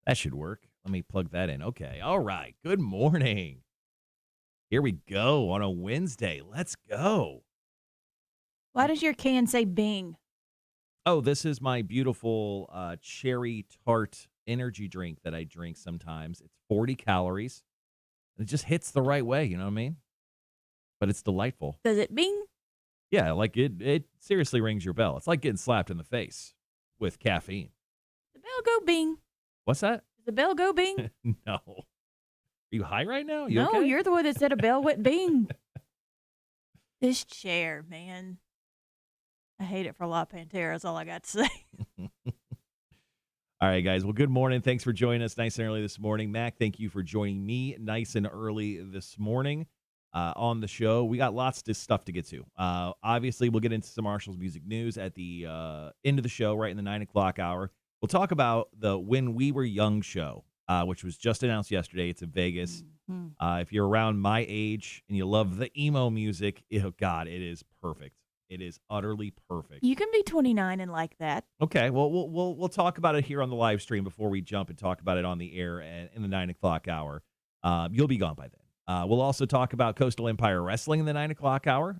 That should work. Let me plug that in. Okay. All right. Good morning. Here we go on a Wednesday. Let's go. Why does your can say Bing? Oh, this is my beautiful cherry tart energy drink that I drink sometimes. It's 40 calories. It just hits the right way. You know what I mean? But it's delightful. Does it Bing? Yeah. Like it seriously rings your bell. It's like getting slapped in the face with caffeine. The bell go Bing. What's that? Does the bell go Bing? No. Are you high right now? You No, okay? you're the one that said a bell went Bing. This chair, man. I hate it for La Pantera is all I got to say. All right, guys. Well, good morning. Thanks for joining us nice and early this morning. Mac, thank you for joining me nice and early this morning on the show. We got lots of stuff to get to. Obviously, we'll get into some Marshall's music news at the end of the show, right in the 9 o'clock hour. We'll talk about the When We Were Young show, which was just announced yesterday. It's in Vegas. If you're around my age and you love the emo music, God, it is perfect. It is utterly perfect. You can be 29 and like that. Okay, well, we'll talk about it here on the live stream before we jump and talk about it on the air in the 9 o'clock hour. You'll be gone by then. We'll also talk about Coastal Empire Wrestling in the 9 o'clock hour.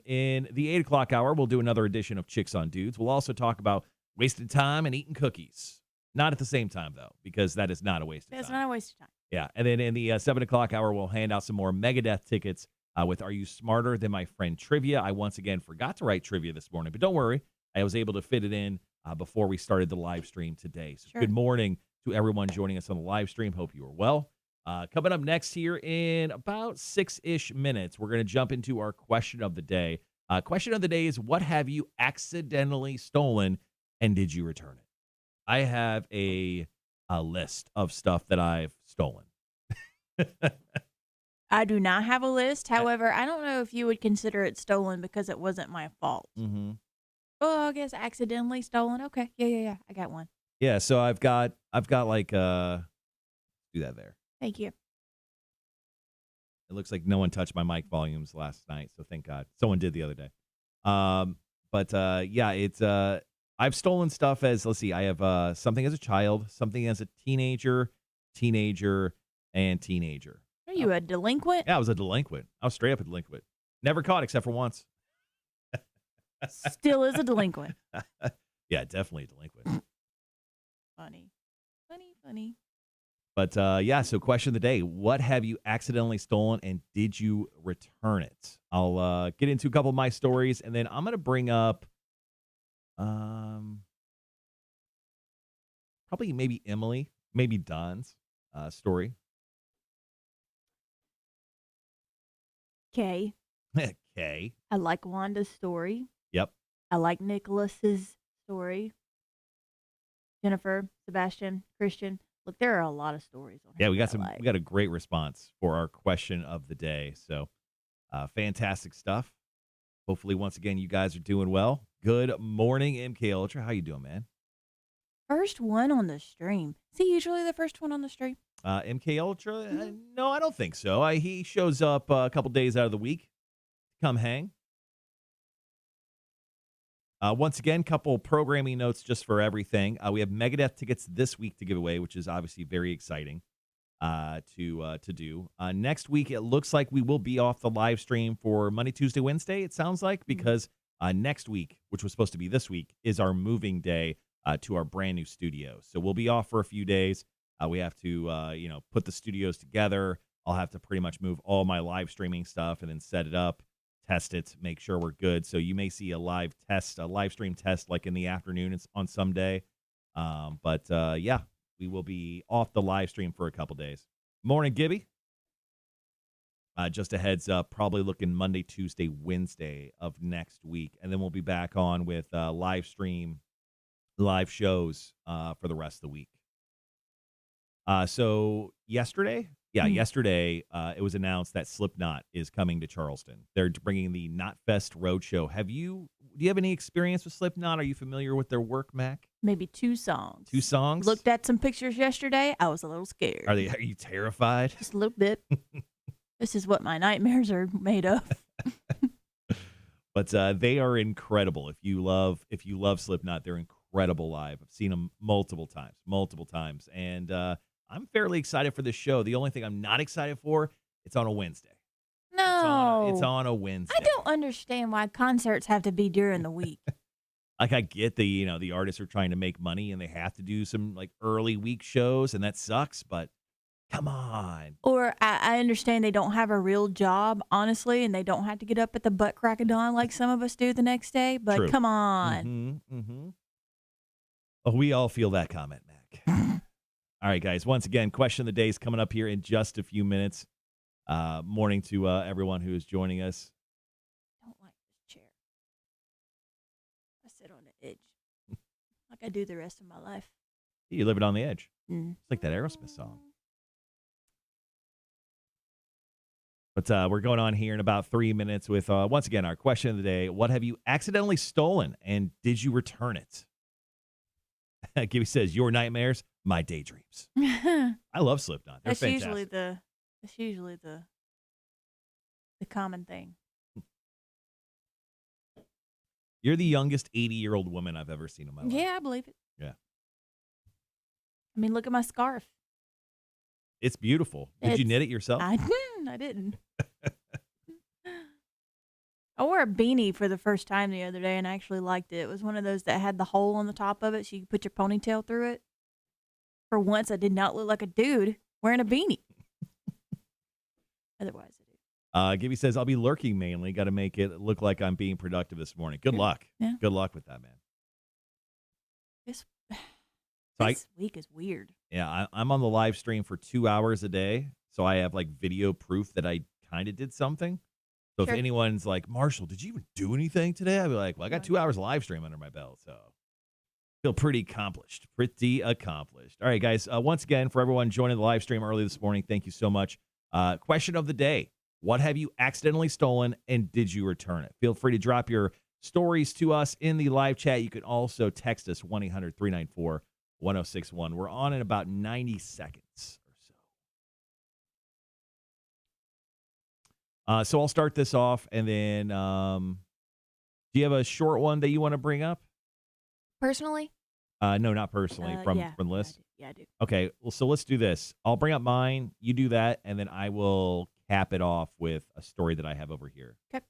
In the 8 o'clock hour, we'll do another edition of Chicks on Dudes. We'll also talk about wasted time and eating cookies. Not at the same time, though, because that is not a waste of That's time. not a waste of time. Yeah, and then in the 7 o'clock hour, we'll hand out some more Megadeth tickets with Are You Smarter Than My Friend Trivia. I once again forgot to write trivia this morning, but don't worry. I was able to fit it in before we started the live stream today. So Good morning to everyone joining us on the live stream. Hope you are well. Coming up next here in about 6-ish minutes, we're going to jump into our question of the day. Question of the day is, what have you accidentally stolen and did you return it? I have a list of stuff that I've stolen. I do not have a list. However, I don't know if you would consider it stolen because it wasn't my fault. Mm-hmm. Oh, I guess accidentally stolen. Okay. Yeah. I got one. Yeah, so I've got like do that there. Thank you. It looks like no one touched my mic volumes last night, so thank God. Someone did the other day. Yeah, it's I've stolen stuff as, let's see, I have something as a child, something as a teenager, and teenager. Are you a delinquent? Yeah, I was a delinquent. I was straight up a delinquent. Never caught except for once. Still is a delinquent. Yeah, definitely a delinquent. Funny. But yeah, so question of the day, what have you accidentally stolen and did you return it? I'll get into a couple of my stories and then I'm going to bring up probably maybe Emily, maybe Don's story. Okay. Okay. I like Wanda's story. Yep. I like Nicholas's story. Jennifer, Sebastian, Christian. Look, there are a lot of stories on here. Yeah, we got that I like. we got a great response for our question of the day. So fantastic stuff. Hopefully, once again, you guys are doing well. Good morning, MK Ultra. How you doing, man? First one on the stream. Is he usually the first one on the stream? MK Ultra? No, I don't think so. He shows up a couple days out of the week to come hang. Once again, couple programming notes just for everything. We have Megadeth tickets this week to give away, which is obviously very exciting to do. Next week, it looks like we will be off the live stream for Monday, Tuesday, Wednesday, it sounds like, because next week, which was supposed to be this week, is our moving day to our brand new studio. So we'll be off for a few days. We have to, put the studios together. I'll have to pretty much move all my live streaming stuff and then set it up, test it, make sure we're good. So you may see a live stream test like in the afternoon on some day. Yeah, we will be off the live stream for a couple days. Morning, Gibby. Just a heads up, probably looking Monday, Tuesday, Wednesday of next week. And then we'll be back on with live shows for the rest of the week. So yesterday, it was announced that Slipknot is coming to Charleston. They're bringing the Knotfest Roadshow. Do you have any experience with Slipknot? Are you familiar with their work, Mac? Maybe 2 songs. 2 songs? Looked at some pictures yesterday. I was a little scared. Are you terrified? Just a little bit. This is what my nightmares are made of. But they are incredible. If you love Slipknot, they're incredible live. I've seen him multiple times. And I'm fairly excited for this show. The only thing I'm not excited for, it's on a Wednesday. It's No. on a Wednesday. I don't understand why concerts have to be during the week. Like, I get the artists are trying to make money and they have to do some like early week shows, and that sucks, but come on. Or I understand they don't have a real job, honestly, and they don't have to get up at the butt crack of dawn like some of us do the next day, but True. come on. Oh, we all feel that comment, Mac. All right, guys. Once again, question of the day is coming up here in just a few minutes. Morning to everyone who is joining us. I don't like this chair. I sit on the edge like I do the rest of my life. You live it on the edge. Mm. It's like that Aerosmith song. But we're going on here in about 3 minutes with, once again, our question of the day. What have you accidentally stolen, and did you return it? Gibby says, your nightmares, my daydreams. I love Slipknot. They're fantastic. That's usually the common thing. You're the youngest 80-year-old woman I've ever seen in my life. Yeah, I believe it. Yeah. I mean, look at my scarf. It's beautiful. Did you knit it yourself? I didn't. I wore a beanie for the first time the other day, and I actually liked it. It was one of those that had the hole on the top of it, so you could put your ponytail through it. For once, I did not look like a dude wearing a beanie. Otherwise, I do. Gibby says, I'll be lurking mainly. Got to make it look like I'm being productive this morning. Good luck. Yeah. Good luck with that, man. This week is weird. Yeah, I'm on the live stream for 2 hours a day, so I have like video proof that I kind of did something. So Sure. if anyone's like, Marshall, did you even do anything today? I'd be like, well, I got 2 hours of live stream under my belt, so feel pretty accomplished. All right, guys, once again, for everyone joining the live stream early this morning, thank you so much. Question of the day. What have you accidentally stolen, and did you return it? Feel free to drop your stories to us in the live chat. You can also text us 1-800-394-1061. We're on in about 90 seconds or so. So I'll start this off, and then do you have a short one that you want to bring up? Personally? No, not personally. From the list? Yeah, I do. Okay, well, so let's do this. I'll bring up mine. You do that, and then I will cap it off with a story that I have over here. Okay.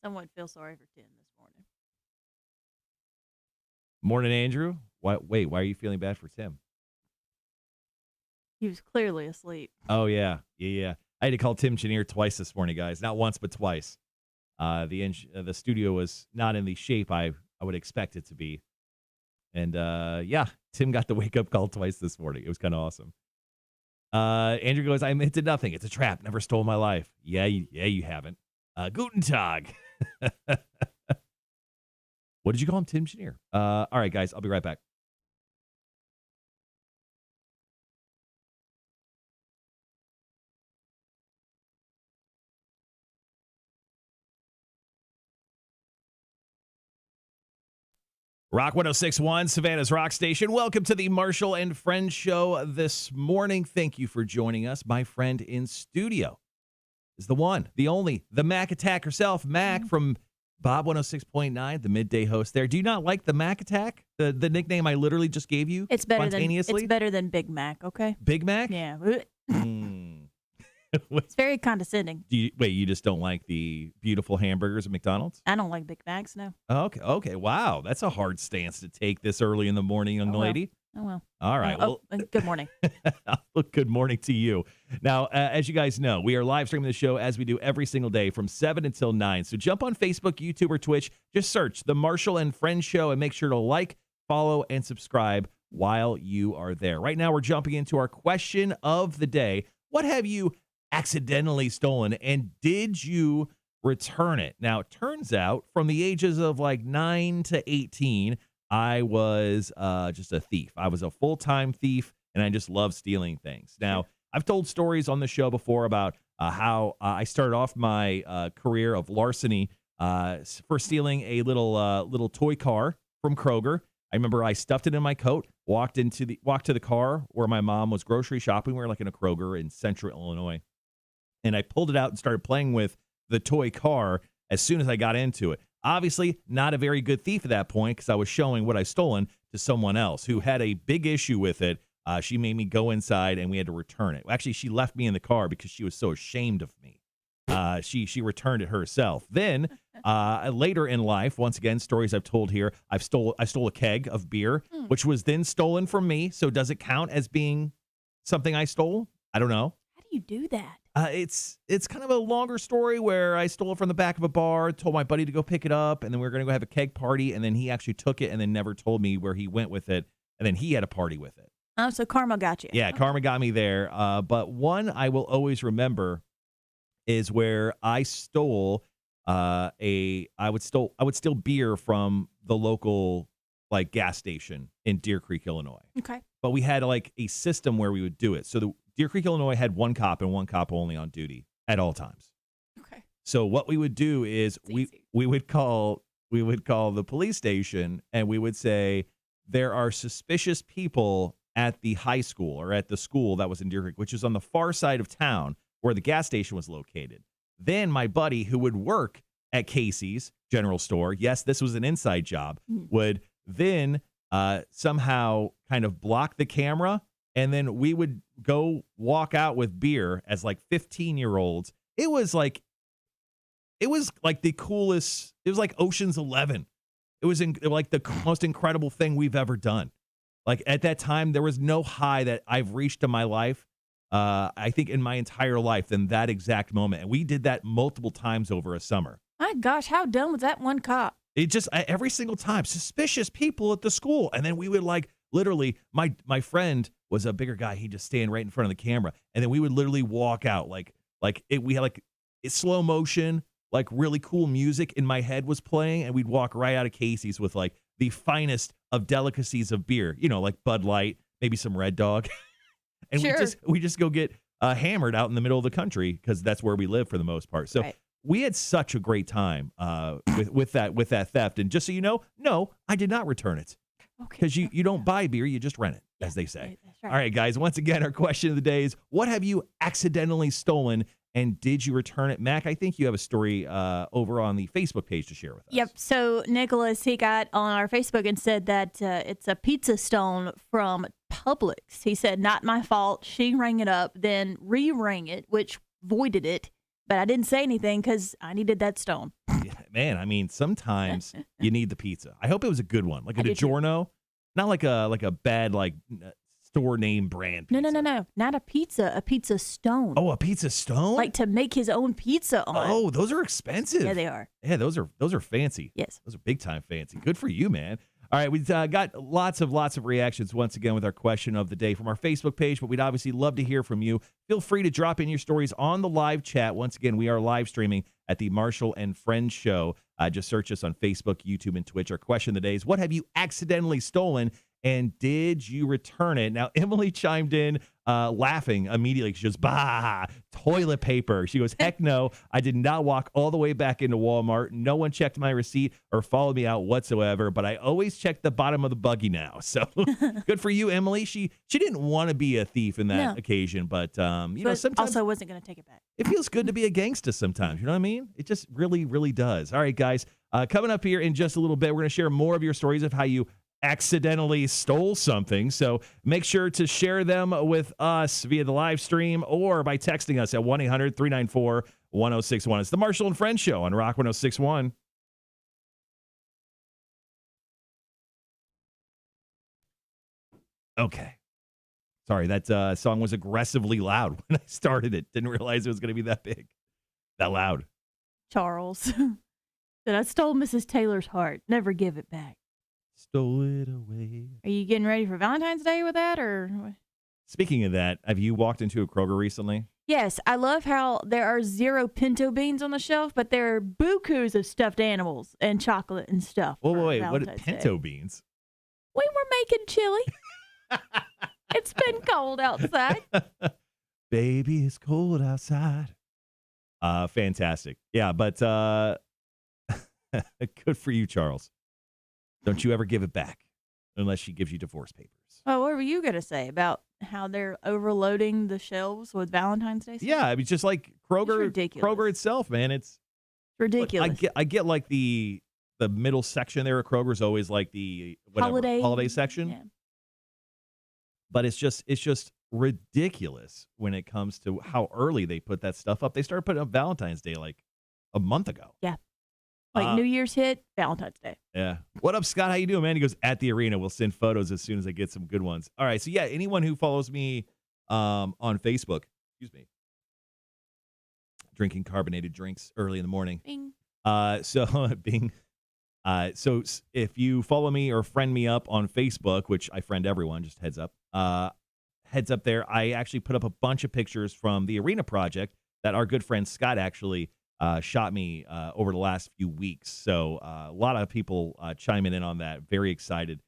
Someone feel sorry for Tim this morning. Morning, Andrew. Why are you feeling bad for Tim? He was clearly asleep. Oh, yeah. I had to call Tim Chenier twice this morning, guys. Not once, but twice. The studio was not in the shape I would expect it to be. And, Tim got the wake-up call twice this morning. It was kind of awesome. Andrew goes, I admit to nothing. It's a trap. Never stole my life. Yeah, you haven't. Guten Tag. What did you call him? Tim Chenier. All right, guys. I'll be right back. Rock 106.1, Savannah's Rock Station. Welcome to the Marshall and Friends show this morning. Thank you for joining us. My friend in studio is the one, the only, the Mac Attack herself, Mac from Bob 106.9, the midday host there. Do you not like the Mac Attack? The nickname I literally just gave you spontaneously? It's better than Big Mac, okay? Big Mac? Yeah. It's very condescending. You just don't like the beautiful hamburgers at McDonald's? I don't like Big Macs, no. Okay. Wow, that's a hard stance to take this early in the morning, young lady. Oh, well. All right. Good morning. Good morning to you. Now, as you guys know, we are live streaming the show as we do every single day from 7 until 9. So jump on Facebook, YouTube, or Twitch. Just search the Marshall and Friends show and make sure to like, follow, and subscribe while you are there. Right now, we're jumping into our question of the day. What have you accidentally stolen, and did you return it? Now, it turns out from the ages of like 9 to 18, I was just a thief. I was a full-time thief, and I just love stealing things. Now, I've told stories on the show before about how I started off my career of larceny for stealing a little toy car from Kroger. I remember I stuffed it in my coat, walked to the car where my mom was grocery shopping. We were like in a Kroger in central Illinois. And I pulled it out and started playing with the toy car as soon as I got into it. Obviously, not a very good thief at that point because I was showing what I stolen to someone else who had a big issue with it. She made me go inside and we had to return it. Actually, she left me in the car because she was so ashamed of me. She returned it herself. Then later in life, once again, stories I've told here, I stole a keg of beer, which was then stolen from me. So does it count as being something I stole? I don't know. How do you do that? It's kind of a longer story where I stole it from the back of a bar, told my buddy to go pick it up, and then we were going to go have a keg party, and then he actually took it and then never told me where he went with it, and then he had a party with it. Oh, so karma got you. Yeah, karma got me there. But one I will always remember is where I stole I would steal beer from the local like gas station in Deer Creek, Illinois. Okay. But we had like a system where we would do it. So the Deer Creek, Illinois had one cop and one cop only on duty at all times. Okay. So what we would do is we would call the police station and we would say there are suspicious people at the high school or at the school that was in Deer Creek, which is on the far side of town where the gas station was located. Then my buddy who would work at Casey's General Store, yes, this was an inside job, would then somehow kind of block the camera, and then we would go walk out with beer as like 15-year-olds. It was like the coolest. It was like Ocean's 11. It was like the most incredible thing we've ever done. Like at that time, there was no high that I've reached in my life. I think in my entire life than that exact moment. And we did that multiple times over a summer. My gosh, how dumb was that one cop? It just every single time, suspicious people at the school. And then we would like literally, my friend was a bigger guy. He'd just stand right in front of the camera. And then we would literally walk out we had like slow motion, like really cool music in my head was playing. And we'd walk right out of Casey's with like the finest of delicacies of beer, like Bud Light, maybe some Red Dog. And sure. we just go get hammered out in the middle of the country because that's where we live for the most part. So we had such a great time with that theft. And just so you know, no, I did not return it because you don't buy beer, you just rent it, as they say. That's right. All right, guys. Once again, our question of the day is: what have you accidentally stolen? And did you return it? Mac, I think you have a story over on the Facebook page to share with us. Yep. So Nicholas, he got on our Facebook and said that it's a pizza stone from Publix. He said, not my fault. She rang it up, then re-rang it, which voided it. But I didn't say anything because I needed that stone. Yeah, man, I mean, sometimes you need the pizza. I hope it was a good one, like a DiGiorno, not like a bad store name brand pizza. No, not a pizza stone. Oh, a pizza stone? Like to make his own pizza on. Oh, those are expensive. Yeah, they are. Yeah, those are fancy. Yes. Those are big time fancy. Good for you, man. All right, we've got lots of reactions once again with our question of the day from our Facebook page, but we'd obviously love to hear from you. Feel free to drop in your stories on the live chat. Once again, we are live streaming at the Marshall and Friends Show. Just search us on Facebook, YouTube, and Twitch. Our question of the day is: what have you accidentally stolen? And did you return it? Now, Emily chimed in laughing immediately. She goes, bah, toilet paper. She goes, heck no. I did not walk all the way back into Walmart. No one checked my receipt or followed me out whatsoever, but I always check the bottom of the buggy now. So good for you, Emily. She didn't want to be a thief in that occasion, but, sometimes also wasn't going to take it back. It feels good to be a gangsta sometimes. You know what I mean? It just really, really does. All right, guys, coming up here in just a little bit, we're going to share more of your stories of how you accidentally stole something. So make sure to share them with us via the live stream or by texting us at 1-800-394-1061. It's the Marshall and Friends Show on Rock 1061. Okay. Sorry, that song was aggressively loud when I started it. Didn't realize it was going to be that big, that loud. Charles, that I stole Mrs. Taylor's heart. Never give it back. Stole it away. Are you getting ready for Valentine's Day with that, or? Speaking of that, have you walked into a Kroger recently? Yes, I love how there are 0 pinto beans on the shelf, but there are bukus of stuffed animals and chocolate and stuff. Whoa, wait, what Valentine's pinto Day. beans? We were making chili. It's been cold outside. Baby, it's cold outside. Fantastic. Yeah, but good for you, Charles. Don't you ever give it back unless she gives you divorce papers. Well, what were you going to say about how they're overloading the shelves with Valentine's Day stuff? Yeah, I mean, just like Kroger, ridiculous. Kroger itself, man. It's Ridiculous. I get like the middle section there at Kroger's always like the holiday section. Yeah. But it's just ridiculous when it comes to how early they put that stuff up. They started putting up Valentine's Day like a month ago. Yeah. Like New Year's hit, Valentine's Day. Yeah. What up, Scott? How you doing, man? He goes, at the arena. We'll send photos as soon as I get some good ones. All right. So, yeah, anyone who follows me on Facebook, excuse me, drinking carbonated drinks early in the morning. Bing. Bing. So if you follow me or friend me up on Facebook, which I friend everyone, just heads up there, I actually put up a bunch of pictures from the arena project that our good friend Scott actually shot me over the last few weeks. So a lot of people chiming in on that. Very excited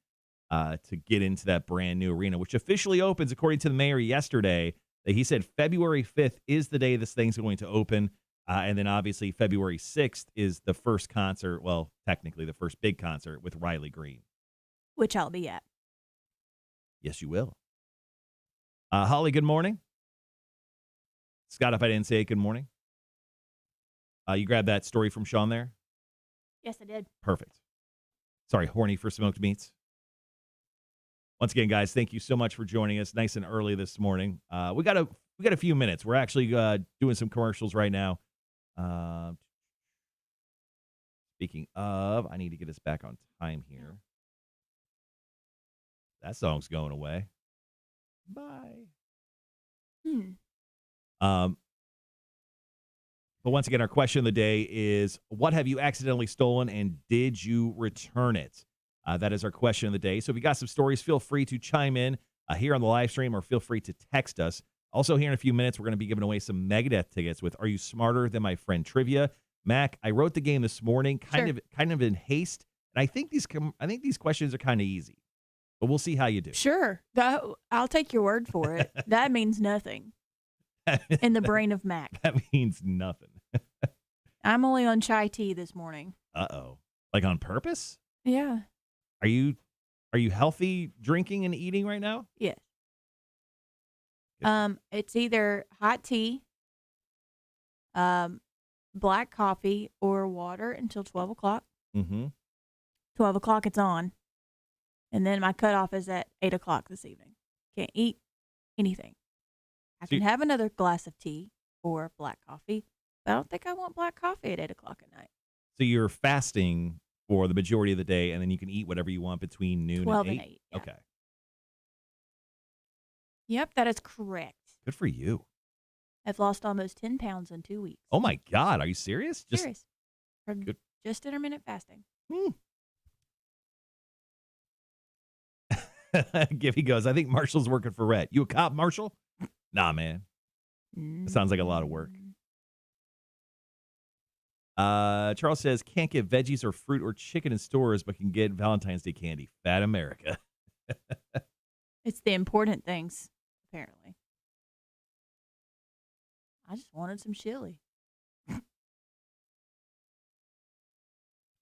to get into that brand new arena, which officially opens, according to the mayor yesterday. He said February 5th is the day this thing's going to open. And then obviously February 6th is the first concert. Well, technically the first big concert with Riley Green. Which I'll be at. Yes, you will. Holly, good morning. Scott, if I didn't say it, good morning. You grabbed that story from Sean there? Yes, I did. Perfect. Sorry, horny for smoked meats. Once again, guys, thank you so much for joining us nice and early this morning. We got a few minutes. We're actually doing some commercials right now. Speaking of, I need to get us back on time here. That song's going away. Bye. But once again, our question of the day is, what have you accidentally stolen and did you return it? That is our question of the day. So if you got some stories, feel free to chime in here on the live stream or feel free to text us. Also, here in a few minutes, we're going to be giving away some Megadeth tickets with Are You Smarter Than My Friend Trivia? Mac, I wrote the game this morning kind of in haste, and I think these questions are kind of easy. But we'll see how you do. Sure. I'll take your word for it. That means nothing in the brain of Mac. That means nothing. I'm only on chai tea this morning. Uh-oh. Like on purpose? Yeah. Are you healthy drinking and eating right now? Yes. It's either hot tea, black coffee, or water until 12 o'clock. Mm-hmm. 12 o'clock, it's on. And then my cutoff is at 8 o'clock this evening. Can't eat anything. I can have another glass of tea or black coffee, but I don't think I want black coffee at 8 o'clock at night. So you're fasting for the majority of the day, and then you can eat whatever you want between noon 12 and 8? And 8 yeah. Okay. Yep, that is correct. Good for you. I've lost almost 10 pounds in 2 weeks. Oh, my God. Are you serious? Serious. From just intermittent fasting. Gibby goes, I think Marshall's working for Rhett. You a cop, Marshall? Nah, man. That sounds like a lot of work. Charles says, can't get veggies or fruit or chicken in stores, but can get Valentine's Day candy. Fat America. It's the important things, apparently. I just wanted some chili.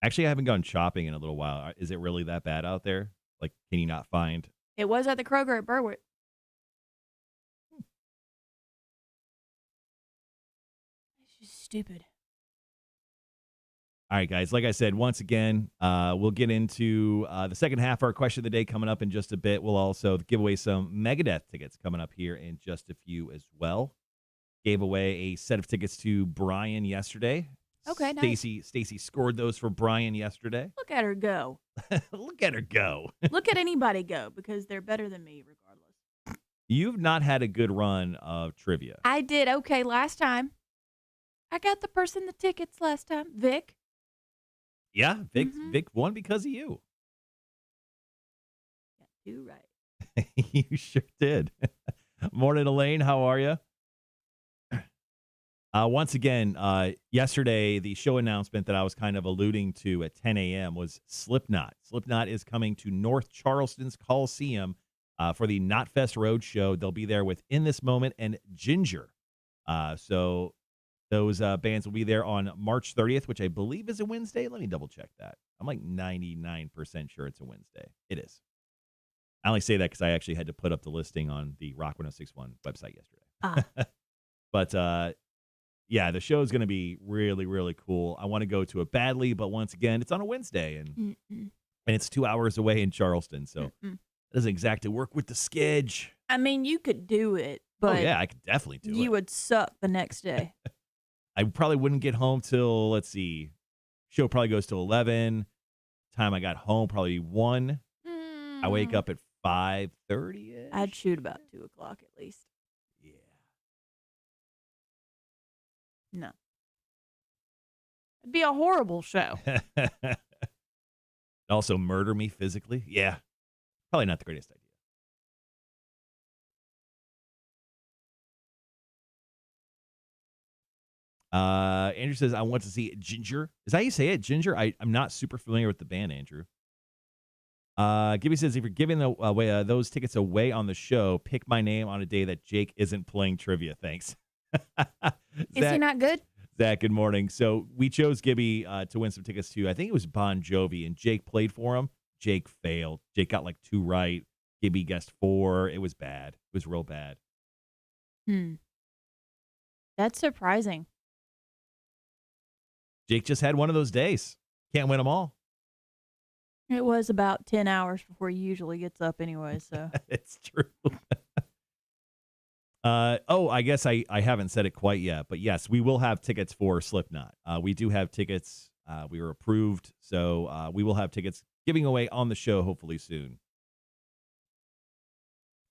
Actually, I haven't gone shopping in a little while. Is it really that bad out there? Like, can you not find? It was at the Kroger at Berwick. It's just stupid. All right, guys. Like I said, once again, we'll get into the second half of our question of the day coming up in just a bit. We'll also give away some Megadeth tickets coming up here in just a few as well. Gave away a set of tickets to Brian yesterday. Okay, nice. Stacy scored those for Brian yesterday. Look at her go. Look at her go. Look at anybody go, because they're better than me regardless. You've not had a good run of trivia. I did okay last time. I got the person the tickets last time, Vic. Yeah, Vic won because of you. Got two right. You sure did. Morning, Elaine. How are you? Once again, yesterday, the show announcement that I was kind of alluding to at 10 a.m. was Slipknot. Slipknot is coming to North Charleston's Coliseum for the Knotfest Road Show. They'll be there with In This Moment and Ginger. So those bands will be there on March 30th, which I believe is a Wednesday. Let me double check that. I'm like 99% sure it's a Wednesday. It is. I only say that because I actually had to put up the listing on the Rock 1061 website yesterday. But yeah, the show is going to be really, really cool. I want to go to it badly, but once again, it's on a Wednesday, and it's 2 hours away in Charleston, so it doesn't exactly work with the schedule. I mean, you could do it, but yeah, I could definitely do it. You would suck the next day. I probably wouldn't get home till, let's see, show probably goes till 11. Time I got home probably 1. I wake up at 5:30. I'd shoot about 2 o'clock at least. Yeah. No. It'd be a horrible show. Also murder me physically. Yeah. Probably not the greatest idea. Andrew says, I want to see Ginger. Is that how you say it? Ginger? I'm not super familiar with the band, Andrew. Gibby says, if you're giving away those tickets away on the show, pick my name on a day that Jake isn't playing trivia. Thanks. Is he not good? Zach, good morning. So we chose Gibby to win some tickets to, I think it was Bon Jovi, and Jake played for him. Jake failed. Jake got like 2 right. Gibby guessed 4. It was bad. It was real bad. That's surprising. Jake just had one of those days. Can't win them all. It was about 10 hours before he usually gets up anyway, so. It's true. I guess I haven't said it quite yet, but yes, we will have tickets for Slipknot. We do have tickets. We were approved, so we will have tickets giving away on the show hopefully soon.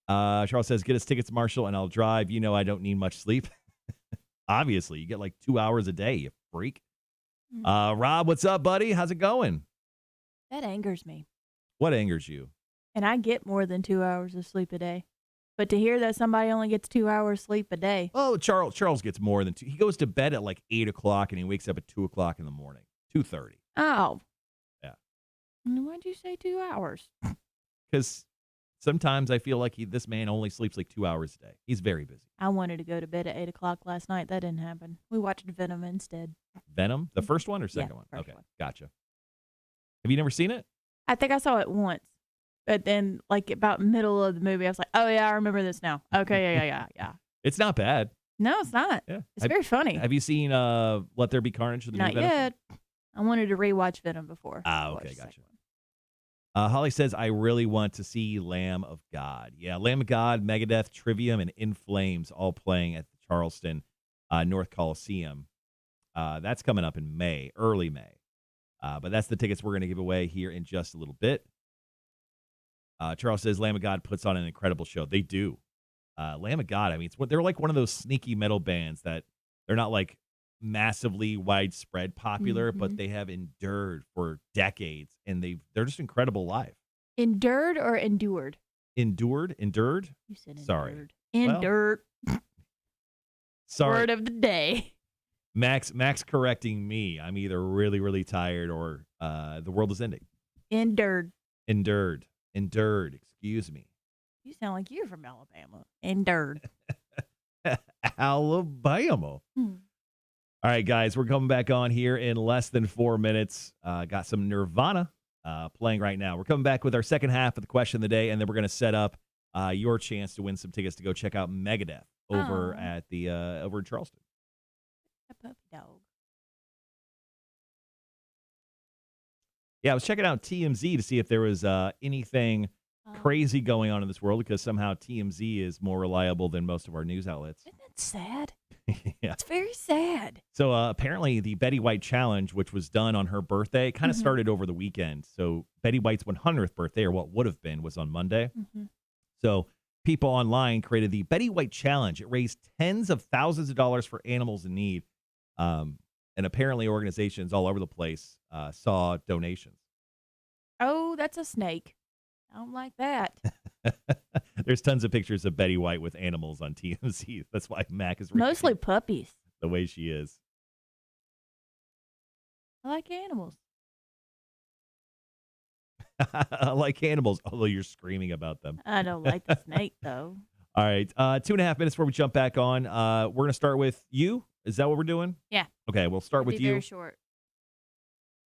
Charles says, get us tickets, Marshall, and I'll drive. You know I don't need much sleep. Obviously, you get like 2 hours a day, you freak. Rob, what's up, buddy? How's it going? That angers me. What angers you? And I get more than 2 hours of sleep a day. But to hear that somebody only gets 2 hours sleep a day. Oh, Charles gets more than 2. He goes to bed at like 8 o'clock and he wakes up at 2 o'clock in the morning. 2:30. Oh. Yeah. Why'd you say 2 hours? Because sometimes I feel like this man only sleeps like 2 hours a day. He's very busy. I wanted to go to bed at 8 o'clock last night. That didn't happen. We watched Venom instead. Venom? The first one or second one? First Okay, one. Gotcha. Have you never seen it? I think I saw it once. But then, like, about middle of the movie, I was like, oh, yeah, I remember this now. Okay, yeah. It's not bad. No, it's not. Yeah. It's very funny. Have you seen Let There Be Carnage? The Not new Venom? yet. I wanted to rewatch Venom before. Okay, gotcha. Holly says, I really want to see Lamb of God. Yeah, Lamb of God, Megadeth, Trivium, and In Flames all playing at the Charleston North Coliseum. That's coming up in May, early May. But that's the tickets we're going to give away here in just a little bit. Charles says, Lamb of God puts on an incredible show. They do. Lamb of God, I mean, they're like one of those sneaky metal bands that they're not like massively widespread popular, but they have endured for decades, and they're just incredible live. Endured or endured? Endured? You said endured. Sorry. Endured. Well, sorry. Word of the day. Max correcting me. I'm either really, really tired or the world is ending. Endured. Excuse me. You sound like you're from Alabama. Endured. Alabama. All right, guys, we're coming back on here in less than 4 minutes. Got some Nirvana playing right now. We're coming back with our second half of the question of the day, and then we're going to set up your chance to win some tickets to go check out Megadeth over at the over in Charleston. A puppy dog. Yeah, I was checking out TMZ to see if there was anything crazy going on in this world, because somehow TMZ is more reliable than most of our news outlets. Isn't that sad? Yeah. It's very sad. So apparently the Betty White Challenge, which was done on her birthday, kind of started over the weekend. So Betty White's 100th birthday, or what would have been, was on Monday. So people online created the Betty White Challenge. It raised tens of thousands of dollars for animals in need. And apparently organizations all over the place saw donations. Oh, that's a snake. I don't like that. There's tons of pictures of Betty White with animals on TMZ. That's why Mac is mostly puppies. The way she is. I like animals. Like animals, although you're screaming about them. I don't like the snake though. All right. 2.5 minutes before we jump back on. We're going to start with you. Is that what we're doing? Yeah. Okay. We'll start It'll with be you. very short.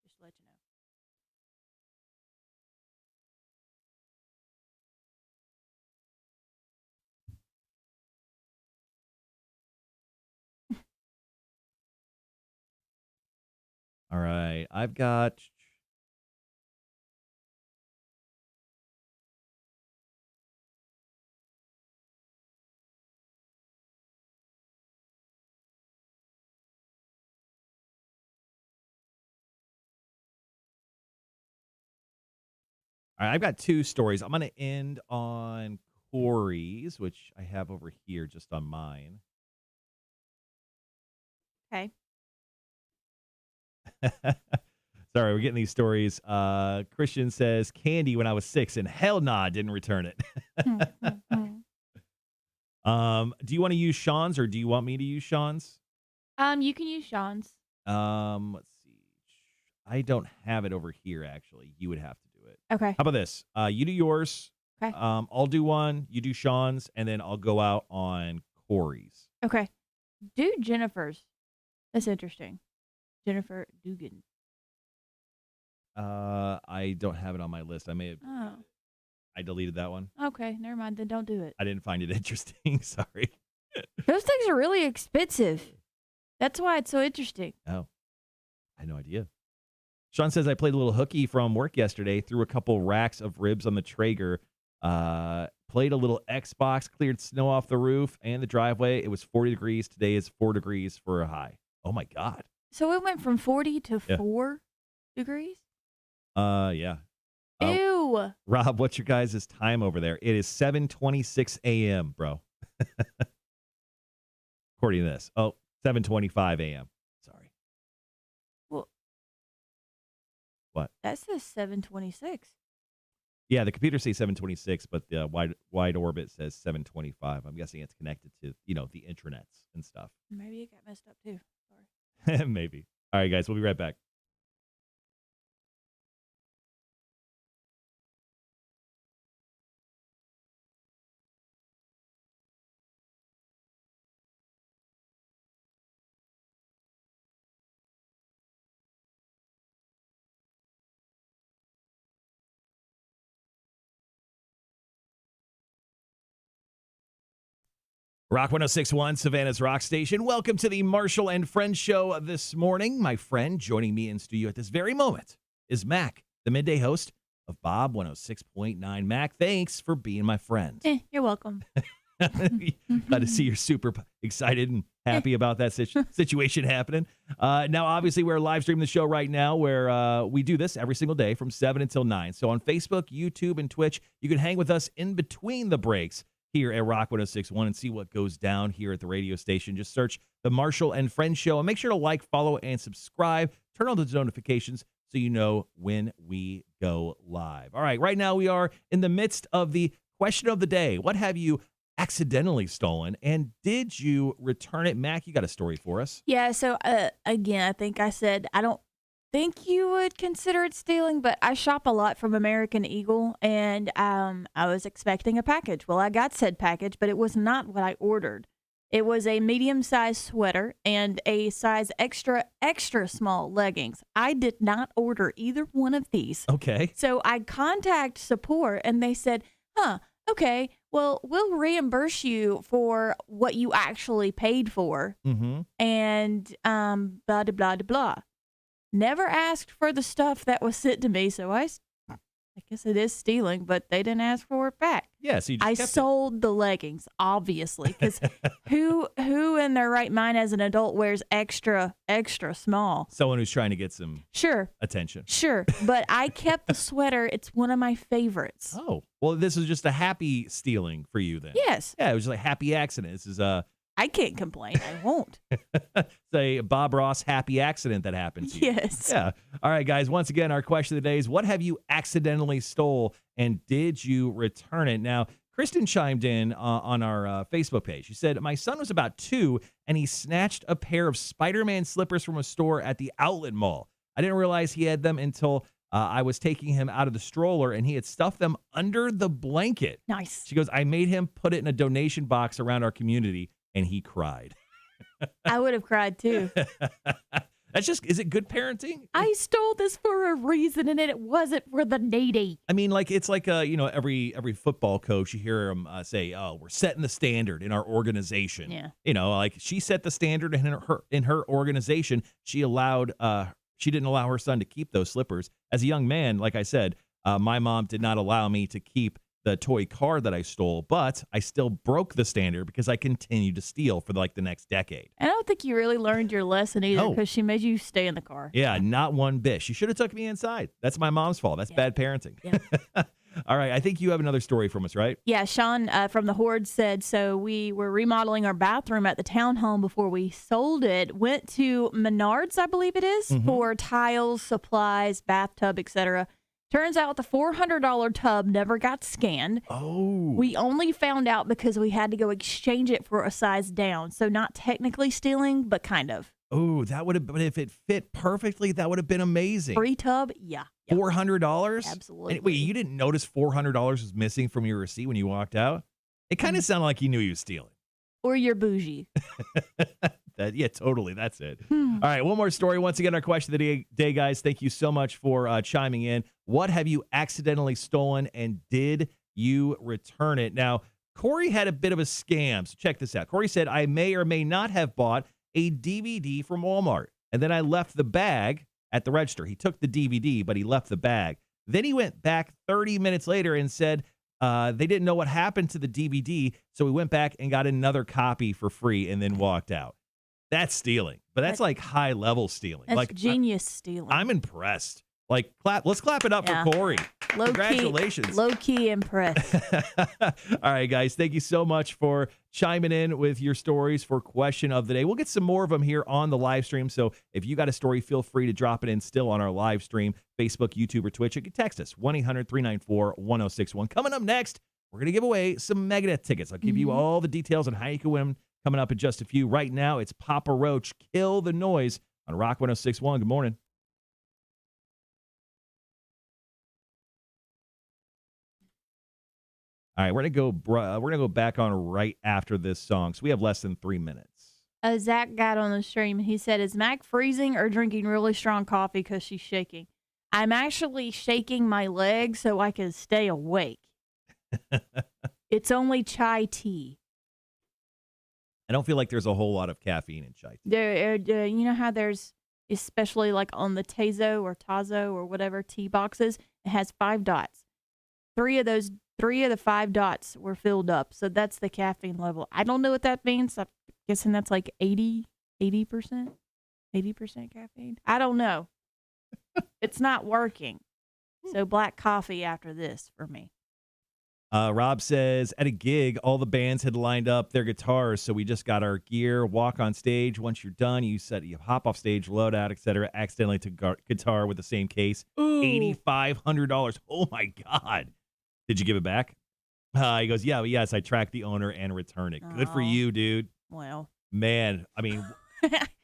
Just to let you know. All right. I've got. All right, I've got two stories. I'm going to end on Corey's, which I have over here just on mine. Okay. Sorry, we're getting these stories. Christian says, candy when I was 6, and hell nah, didn't return it. Do you want to use Sean's or do you want me to use Sean's? You can use Sean's. Let's see. I don't have it over here, actually. You would have to do it. Okay. How about this? You do yours. Okay. I'll do one. You do Sean's, and then I'll go out on Corey's. Okay. Do Jennifer's. That's interesting. Jennifer Dugan. I don't have it on my list. I may have. Oh. I deleted that one. Okay. Never mind. Then don't do it. I didn't find it interesting. Sorry. Those things are really expensive. That's why it's so interesting. Oh, I had no idea. Sean says, I played a little hooky from work yesterday, threw a couple racks of ribs on the Traeger, played a little Xbox, cleared snow off the roof and the driveway. It was 40 degrees. Today is 4 degrees for a high. Oh, my God. So it went from 40 to 4 degrees? Yeah. Ew. Rob, what's your guys' time over there? It is 7:26 a.m., bro. According to this. Oh, 7:25 a.m. Sorry. Well, what? That says 7:26. Yeah, the computer says 7:26, but the wide orbit says 7:25. I'm guessing it's connected to, the intranets and stuff. Maybe it got messed up too. Sorry. Maybe. All right, guys, we'll be right back. Rock 106.1, Savannah's Rock Station. Welcome to the Marshall and Friends show this morning. My friend joining me in studio at this very moment is Mac, the midday host of Bob 106.9. Mac, thanks for being my friend. You're welcome. Glad to see you're super excited and happy about that situation happening. Now, obviously, we're live streaming the show right now where we do this every single day from 7 until 9. So on Facebook, YouTube, and Twitch, you can hang with us in between the breaks here at Rock 106.1 and see what goes down here at the radio station. Just search the Marshall and Friends show and make sure to like, follow, and subscribe. Turn on those notifications so you know when we go live. All right, right now we are in the midst of the question of the day. What have you accidentally stolen, and did you return it? Mac, you got a story for us. Yeah, so again, I think I said I don't think you would consider it stealing, but I shop a lot from American Eagle, and I was expecting a package. Well, I got said package, but it was not what I ordered. It was a medium-sized sweater and a size extra small leggings. I did not order either one of these. Okay. So I contact support, and they said, okay, well, we'll reimburse you for what you actually paid for. Mm-hmm. And blah, blah, blah, blah. Never asked for the stuff that was sent to me, so I guess it is stealing, but they didn't ask for it back. Yeah, so you just I kept sold the leggings, obviously, because who in their right mind as an adult wears extra small? Someone who's trying to get some attention. Sure, but I kept the sweater. It's one of my favorites. Oh, well, this is just a happy stealing for you then. Yes. Yeah, it was just a happy accident. This is I can't complain. I won't. Say Bob Ross happy accident that happened to you. Yes. Yeah. All right, guys. Once again, our question of the day is, what have you accidentally stole, and did you return it? Now, Kristen chimed in on our Facebook page. She said, my son was about 2, and he snatched a pair of Spider-Man slippers from a store at the outlet mall. I didn't realize he had them until I was taking him out of the stroller, and he had stuffed them under the blanket. Nice. She goes, I made him put it in a donation box around our community, and he cried. I would have cried too. Is it good parenting? I stole this for a reason, and it wasn't for the needy. I mean, like, it's like, every football coach, you hear him say, oh, we're setting the standard in our organization. Yeah. Like, she set the standard in her organization. She didn't allow her son to keep those slippers. As a young man, like I said, my mom did not allow me to keep the toy car that I stole, but I still broke the standard because I continued to steal for like the next decade. I don't think you really learned your lesson either because she made you stay in the car. Yeah, not one bit. She should have took me inside. That's my mom's fault. That's bad parenting. Yeah. All right, I think you have another story from us, right? Yeah, Sean from the Horde said, so we were remodeling our bathroom at the townhome before we sold it. Went to Menards, I believe it is, for tiles, supplies, bathtub, etc. Turns out the $400 tub never got scanned. Oh. We only found out because we had to go exchange it for a size down. So not technically stealing, but kind of. Oh, that would have been, if it fit perfectly, that would have been amazing. Free tub? Yeah. $400? Absolutely. And wait, you didn't notice $400 was missing from your receipt when you walked out? It kind of sounded like you knew you was stealing. Or you're bougie. Yeah, totally. That's it. All right, one more story. Once again, our question of the day, guys. Thank you so much for chiming in. What have you accidentally stolen, and did you return it? Now, Corey had a bit of a scam, so check this out. Corey said, I may or may not have bought a DVD from Walmart, and then I left the bag at the register. He took the DVD, but he left the bag. Then he went back 30 minutes later and said they didn't know what happened to the DVD, so we went back and got another copy for free and then walked out. That's stealing, but that's like high-level stealing. That's like genius stealing. I'm impressed. Like, let's clap it up for Corey. Congratulations. Low-key impressed. All right, guys. Thank you so much for chiming in with your stories for Question of the Day. We'll get some more of them here on the live stream. So if you got a story, feel free to drop it in still on our live stream, Facebook, YouTube, or Twitch. You can text us, 1-800-394-1061. Coming up next, we're going to give away some Megadeth tickets. I'll give you all the details on how you can win them coming up in just a few. Right now, it's Papa Roach, Kill the Noise on Rock 106.1. Good morning. All right, we're gonna go back on right after this song. So we have less than 3 minutes. Zach got on the stream. He said, is Mac freezing or drinking really strong coffee because she's shaking? I'm actually shaking my leg so I can stay awake. It's only chai tea. I don't feel like there's a whole lot of caffeine in chai tea. You know how there's, especially like on the Tazo or whatever tea boxes, it has 5 dots. Three of the 5 dots were filled up. So that's the caffeine level. I don't know what that means. I'm guessing that's like 80%? 80% caffeine? I don't know. It's not working. So black coffee after this for me. Rob says, at a gig, all the bands had lined up their guitars, so we just got our gear, walk on stage. Once you're done, you hop off stage, load out, etc. Accidentally took guitar with the same case. Ooh. $8,500. Oh, my God. Did you give it back? He goes, yes, I tracked the owner and returned it. Good for you, dude. Well. Man, I mean,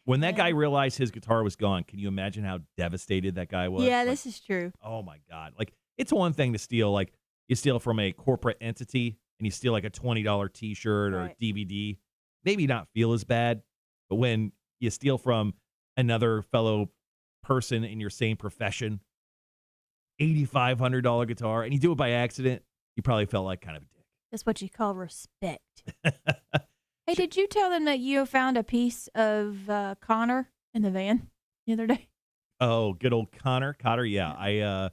when that guy realized his guitar was gone, can you imagine how devastated that guy was? Yeah, this is true. Oh, my God. Like, it's one thing to steal, like, you steal from a corporate entity and you steal like a $20 T-shirt or DVD, maybe not feel as bad. But when you steal from another fellow person in your same profession, $8,500 guitar, and you do it by accident, you probably felt like kind of a dick. That's what you call respect. Hey, did you tell them that you found a piece of Connor in the van the other day? Oh, good old Connor. Cotter, yeah.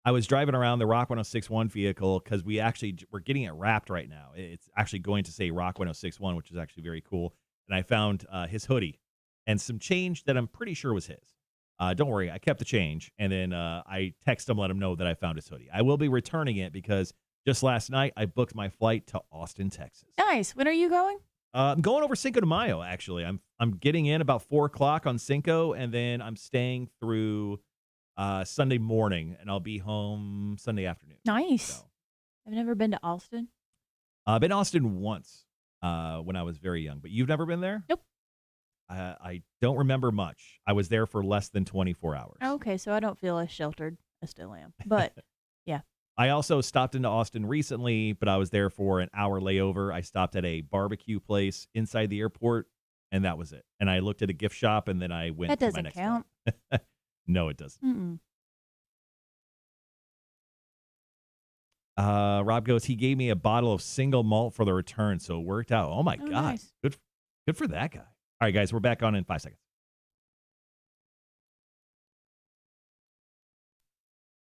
I was driving around the Rock 106.1 vehicle because we're getting it wrapped right now. It's actually going to say Rock 106.1, which is actually very cool. And I found his hoodie and some change that I'm pretty sure was his. Don't worry, I kept the change. And then I text him, let him know that I found his hoodie. I will be returning it because just last night I booked my flight to Austin, Texas. Nice. When are you going? I'm going over Cinco de Mayo, actually. I'm getting in about 4 o'clock on Cinco, and then I'm staying through Sunday morning, and I'll be home Sunday afternoon. Nice. So, I've never been to Austin. I've been to Austin once when I was very young, but you've never been there? Nope. I don't remember much. I was there for less than 24 hours. Okay, so I don't feel as sheltered I still am. But yeah. I also stopped into Austin recently, but I was there for an hour layover. I stopped at a barbecue place inside the airport, and that was it. And I looked at a gift shop, and then I went That to my doesn't next count. flight. No, it doesn't. Mm-mm. Rob goes, he gave me a bottle of single malt for the return, so it worked out. Oh, my Oh, God. nice. Good for that guy. All right, guys, we're back on in 5 seconds.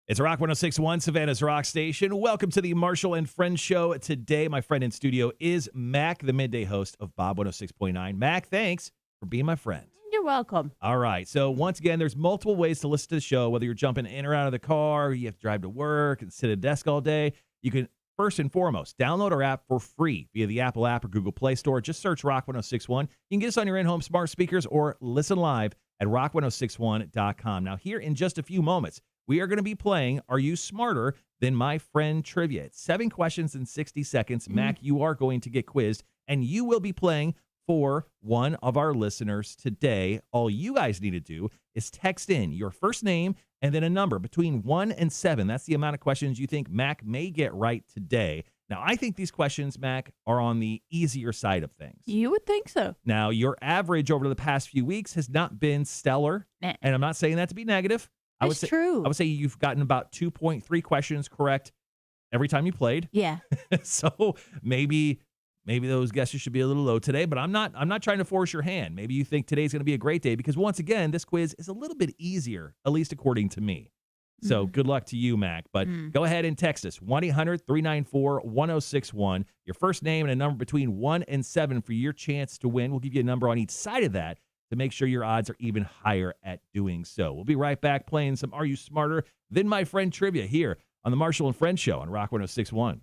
It's Rock 106.1, Savannah's Rock Station. Welcome to the Marshall and Friends show. Today, my friend in studio is Mac, the midday host of Bob 106.9. Mac, thanks for being my friend. You're welcome. All right. So once again, there's multiple ways to listen to the show, whether you're jumping in or out of the car, or you have to drive to work and sit at a desk all day. You can, first and foremost, download our app for free via the Apple app or Google Play Store. Just search Rock 106.1. You can get us on your in-home smart speakers or listen live at rock1061.com. Now, here in just a few moments, we are going to be playing Are You Smarter Than My Friend Trivia? It's 7 questions in 60 seconds. Mac, you are going to get quizzed, and you will be playing for one of our listeners today. All you guys need to do is text in your first name and then a number between 1 and 7. That's the amount of questions you think Mac may get right today. Now, I think these questions, Mac, are on the easier side of things. You would think so. Now, your average over the past few weeks has not been stellar, Nah. and I'm not saying that to be negative. I would It's true. I would say you've gotten about 2.3 questions correct every time you played. Yeah. So maybe those guesses should be a little low today, but I'm not trying to force your hand. Maybe you think today's going to be a great day because once again, this quiz is a little bit easier, at least according to me. So good luck to you, Mac. But go ahead and text us 1-800-394-1061. Your first name and a number between 1 and 7 for your chance to win. We'll give you a number on each side of that to make sure your odds are even higher at doing so. We'll be right back playing some Are You Smarter Than My Friend Trivia here on the Marshall and Friends show on Rock 106.1.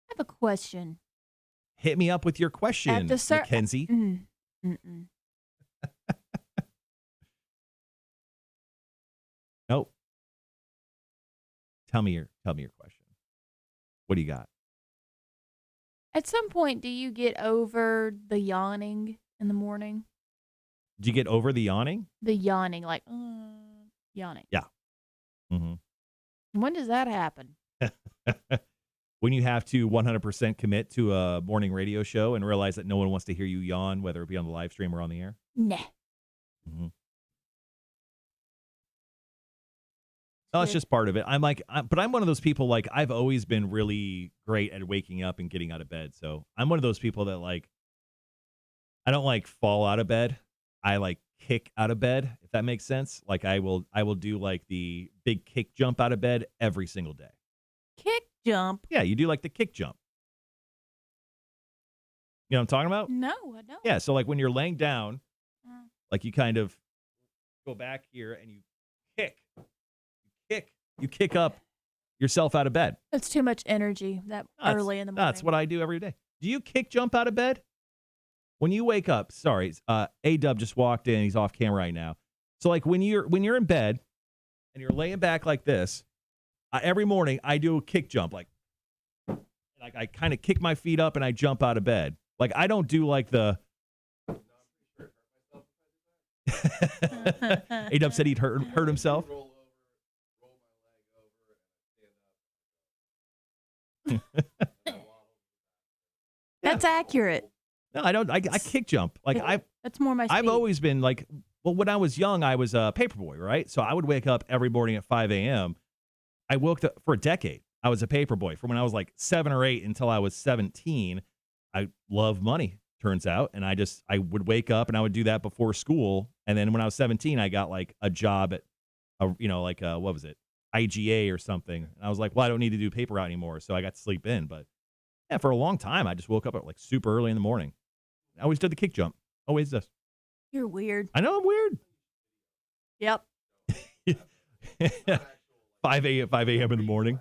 I have a question. Hit me up with your question, Mackenzie. Nope. Tell me your question. What do you got? At some point, do you get over the yawning in the morning? Did you get over the yawning? The yawning, like, yawning. Yeah. Mm-hmm. When does that happen? When you have to 100% commit to a morning radio show and realize that no one wants to hear you yawn, whether it be on the live stream or on the air? Nah. Mm-hmm. No, it's just part of it. I'm one of those people, like, I've always been really great at waking up and getting out of bed. So I'm one of those people that, like, I don't, like, fall out of bed. I, like, kick out of bed, if that makes sense. Like, I will do, like, the big kick jump out of bed every single day. Kick jump? Yeah, you do, like, the kick jump. You know what I'm talking about? No, I don't. Yeah, so, like, when you're laying down, like, you kind of go back here and you kick. You kick up yourself out of bed. That's too much energy early in the morning. That's what I do every day. Do you kick jump out of bed? When you wake up, sorry, A-Dub just walked in. He's off camera right now. So, like, when you're in bed and you're laying back like this, every morning I do a kick jump. Like I kind of kick my feet up and I jump out of bed. Like, I don't do, like, the... A-Dub said he'd hurt himself. That's accurate. No, I don't. I kick jump. Like, that's more my speed. I've always been like, well, when I was young, I was a paperboy, right? So I would wake up every morning at 5 a.m. I woke up for a decade. I was a paperboy from when I was like 7 or 8 until I was 17. I love money, turns out. And I would wake up and I would do that before school. And then when I was 17, I got like a job at, what was it? IGA or something. And I was like, well, I don't need to do paper out anymore. So I got to sleep in. But yeah, for a long time, I just woke up at like super early in the morning. I always did the kick jump. Always this. You're weird. I know I'm weird. Yep. 5 a.m. in the morning.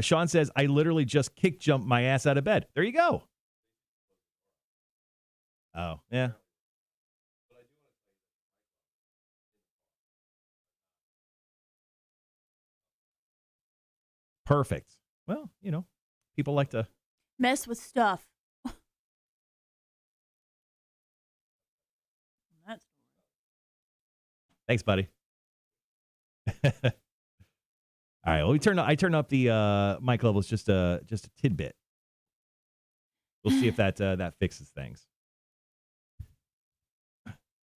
Sean says, I literally just kick jumped my ass out of bed. There you go. Oh, yeah. Perfect. Well, people like to Mess with stuff. Thanks, buddy. All right. Well, I turn up the mic levels just a tidbit. We'll see if that fixes things.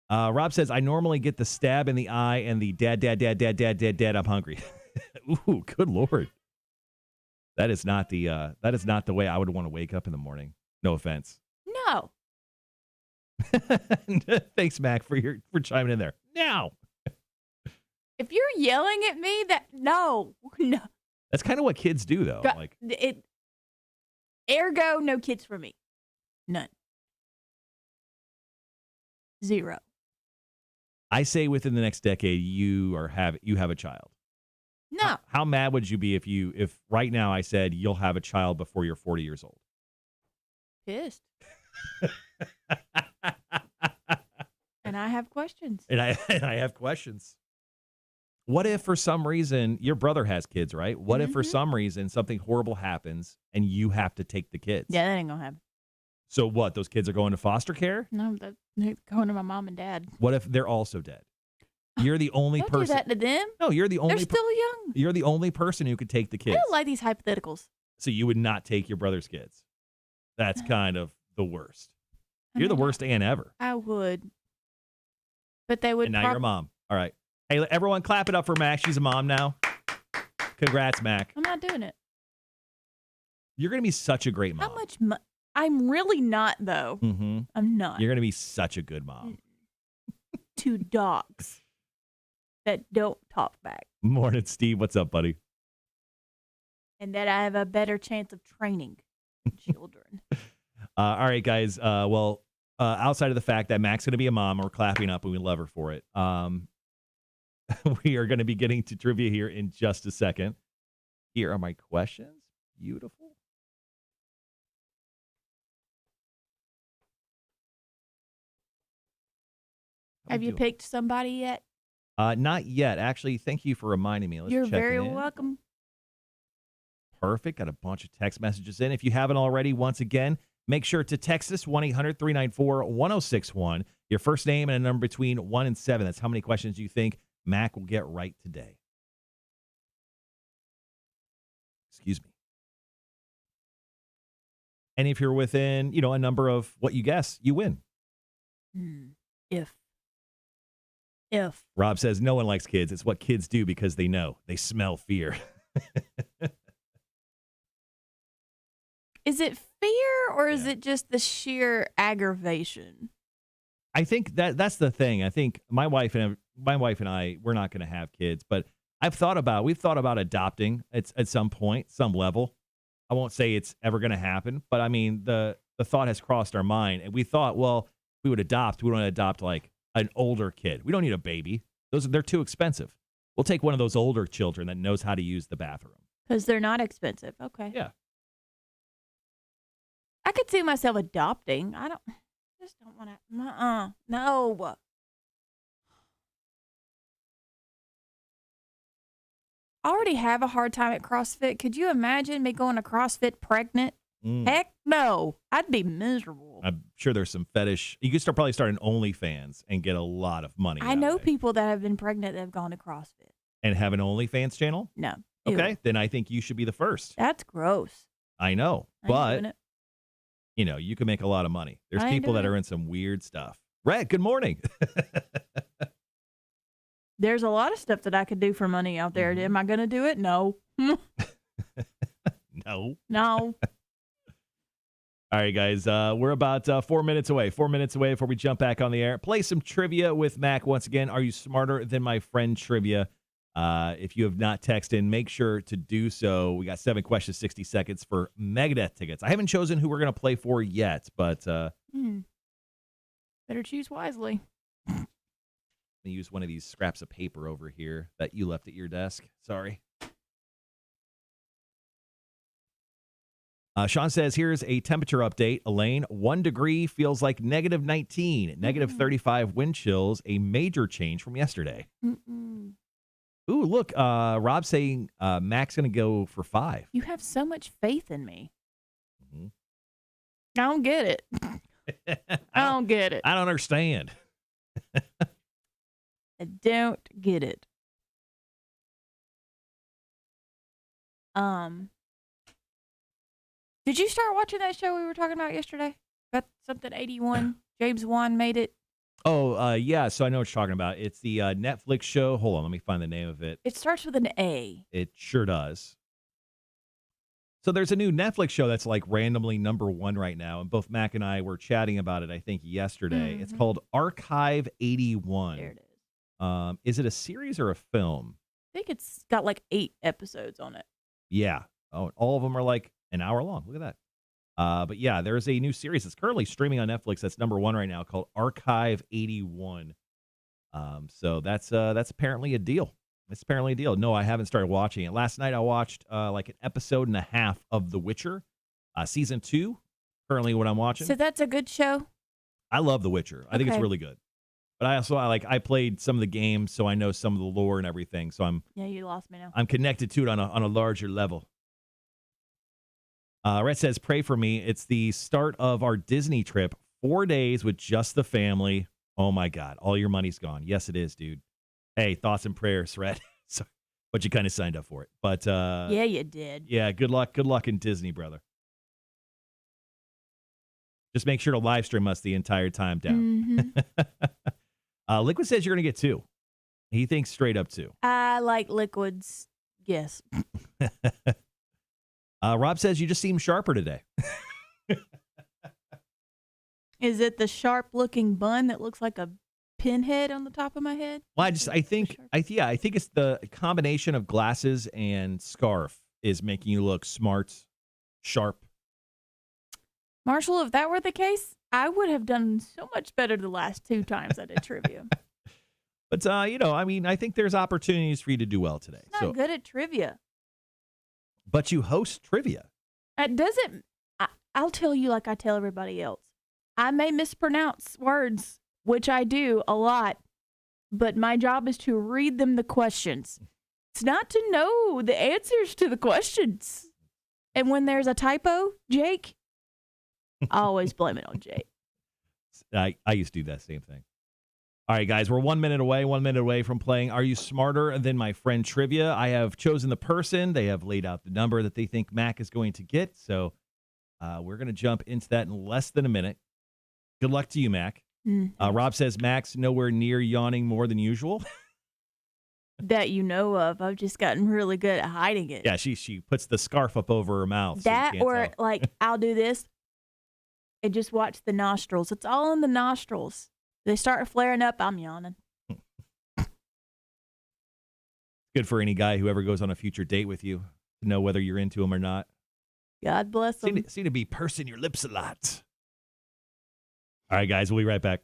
Rob says, I normally get the stab in the eye and the dad, I'm hungry. Ooh, good Lord. That is not the way I would want to wake up in the morning. No offense. No. Thanks, Mac, for chiming in there. Now. If you're yelling at me, no. That's kind of what kids do, though. Ergo, no kids for me. None. 0. I say within the next decade, you have a child. No. How mad would you be if right now I said you'll have a child before you're 40 years old? Pissed. And I have questions. And I have questions. What if for some reason your brother has kids, right? What if for some reason something horrible happens and you have to take the kids? Yeah, that ain't gonna happen. So what? Those kids are going to foster care? No, they're going to my mom and dad. What if they're also dead? You're the only Don't person. do that to them. No, you're the only. They're still young. You're the only person who could take the kids. I don't like these hypotheticals. So you would not take your brother's kids. That's kind of the worst. You're the worst aunt ever. I would. But they would. And now you're a mom. All right. Hey, everyone clap it up for Mac. She's a mom now. Congrats, Mac. I'm not doing it. You're going to be such a great mom. How much I'm really not, though. Mm-hmm. I'm not. You're going to be such a good mom. 2 dogs that don't talk back. Morning, Steve. What's up, buddy? And that I have a better chance of training children. All right, guys. Outside of the fact that Mac's going to be a mom, we're clapping up and we love her for it. We are going to be getting to trivia here in just a second. Here are my questions. Beautiful. Have you picked somebody yet? Not yet. Actually, thank you for reminding me. You're very welcome. Perfect. Got a bunch of text messages in. If you haven't already, once again, make sure to text us 1-800-394-1061. Your first name and a number between 1 and 7. That's how many questions you think Mac will get right today. Excuse me. And if you're within, a number of what you guess, you win. If. Rob says no one likes kids. It's what kids do because they know. They smell fear. Is it fear or is it just the sheer aggravation? I think that's the thing. I think my wife and I, we're not going to have kids, but we've thought about adopting at some point, some level. I won't say it's ever going to happen, but I mean, the thought has crossed our mind, and we thought, well, if we would adopt, we want to adopt like an older kid. We don't need a baby. They're too expensive. We'll take one of those older children that knows how to use the bathroom. Because they're not expensive. Okay. Yeah. I could see myself adopting. Just don't want to. No. I already have a hard time at CrossFit. Could you imagine me going to CrossFit pregnant? Heck no. I'd be miserable. I'm sure there's some fetish. You could probably start an OnlyFans and get a lot of money. I know people that have been pregnant that have gone to CrossFit. And have an OnlyFans channel? No. Okay, then I think you should be the first. That's gross. I know, but you can make a lot of money. There's people that are in some weird stuff. Red, good morning. There's a lot of stuff that I could do for money out there. Am I going to do it? No. No. No. All right, guys. We're about 4 minutes away. 4 minutes away before we jump back on the air. Play some trivia with Mac once again. Are you smarter than my friend trivia? If you have not texted in, make sure to do so. We got 7 questions, 60 seconds for Megadeth tickets. I haven't chosen who we're going to play for yet, but better choose wisely. I'm going to use one of these scraps of paper over here that you left at your desk. Sorry. Sean says, here's a temperature update. Elaine, 1 degree feels like negative 19, negative 35 wind chills, a major change from yesterday. Ooh, look, Rob's saying Mac's going to go for 5. You have so much faith in me. I don't get it. I don't get it. I don't understand. I don't get it. Did you start watching that show we were talking about yesterday? About something 81. James Wan made it. Oh, yeah. So I know what you're talking about. It's the Netflix show. Hold on, let me find the name of it. It starts with an A. It sure does. So there's a new Netflix show that's like randomly number one right now, and both Mac and I were chatting about it, I think, yesterday. It's called Archive 81. There it is. Is it a series or a film? I think it's got like 8 episodes on it. Yeah. Oh, all of them are like an hour long. Look at that. But yeah, there's a new series that's currently streaming on Netflix that's number one right now called Archive 81. So that's apparently a deal. It's apparently a deal. No, I haven't started watching it. Last night I watched like an episode and a half of The Witcher, season 2. Currently, what I'm watching. So that's a good show. I love The Witcher. I think it's really good. But I played some of the games, so I know some of the lore and everything. So you lost me now. I'm connected to it on a larger level. Rhett says, pray for me. It's the start of our Disney trip. 4 days with just the family. Oh, my God. All your money's gone. Yes, it is, dude. Hey, thoughts and prayers, Rhett. But you kind of signed up for it. But yeah, you did. Yeah, good luck. Good luck in Disney, brother. Just make sure to live stream us the entire time down. Liquid says you're going to get 2. He thinks straight up 2. I like liquids. Yes. Rob says you just seem sharper today. Is it the sharp-looking bun that looks like a pinhead on the top of my head? Well, I think it's the combination of glasses and scarf is making you look smart, sharp. Marshall, if that were the case, I would have done so much better the last 2 times I did trivia. But I think there's opportunities for you to do well today. I'm not good at trivia. But you host trivia. It doesn't. I'll tell you like I tell everybody else. I may mispronounce words, which I do a lot, but my job is to read them the questions. It's not to know the answers to the questions. And when there's a typo, Jake, I always blame it on Jake. I used to do that same thing. All right, guys, we're 1 minute away from playing Are You Smarter Than My Friend Trivia? I have chosen the person. They have laid out the number that they think Mac is going to get. So we're going to jump into that in less than a minute. Good luck to you, Mac. Rob says Mac's nowhere near yawning more than usual. That you know of. I've just gotten really good at hiding it. Yeah, she puts the scarf up over her mouth. That so or like I'll do this and just watch the nostrils. It's all in the nostrils. They start flaring up, I'm yawning. Good for any guy who ever goes on a future date with you to know whether you're into him or not. God bless them. Seem to be pursing your lips a lot. All right, guys, we'll be right back.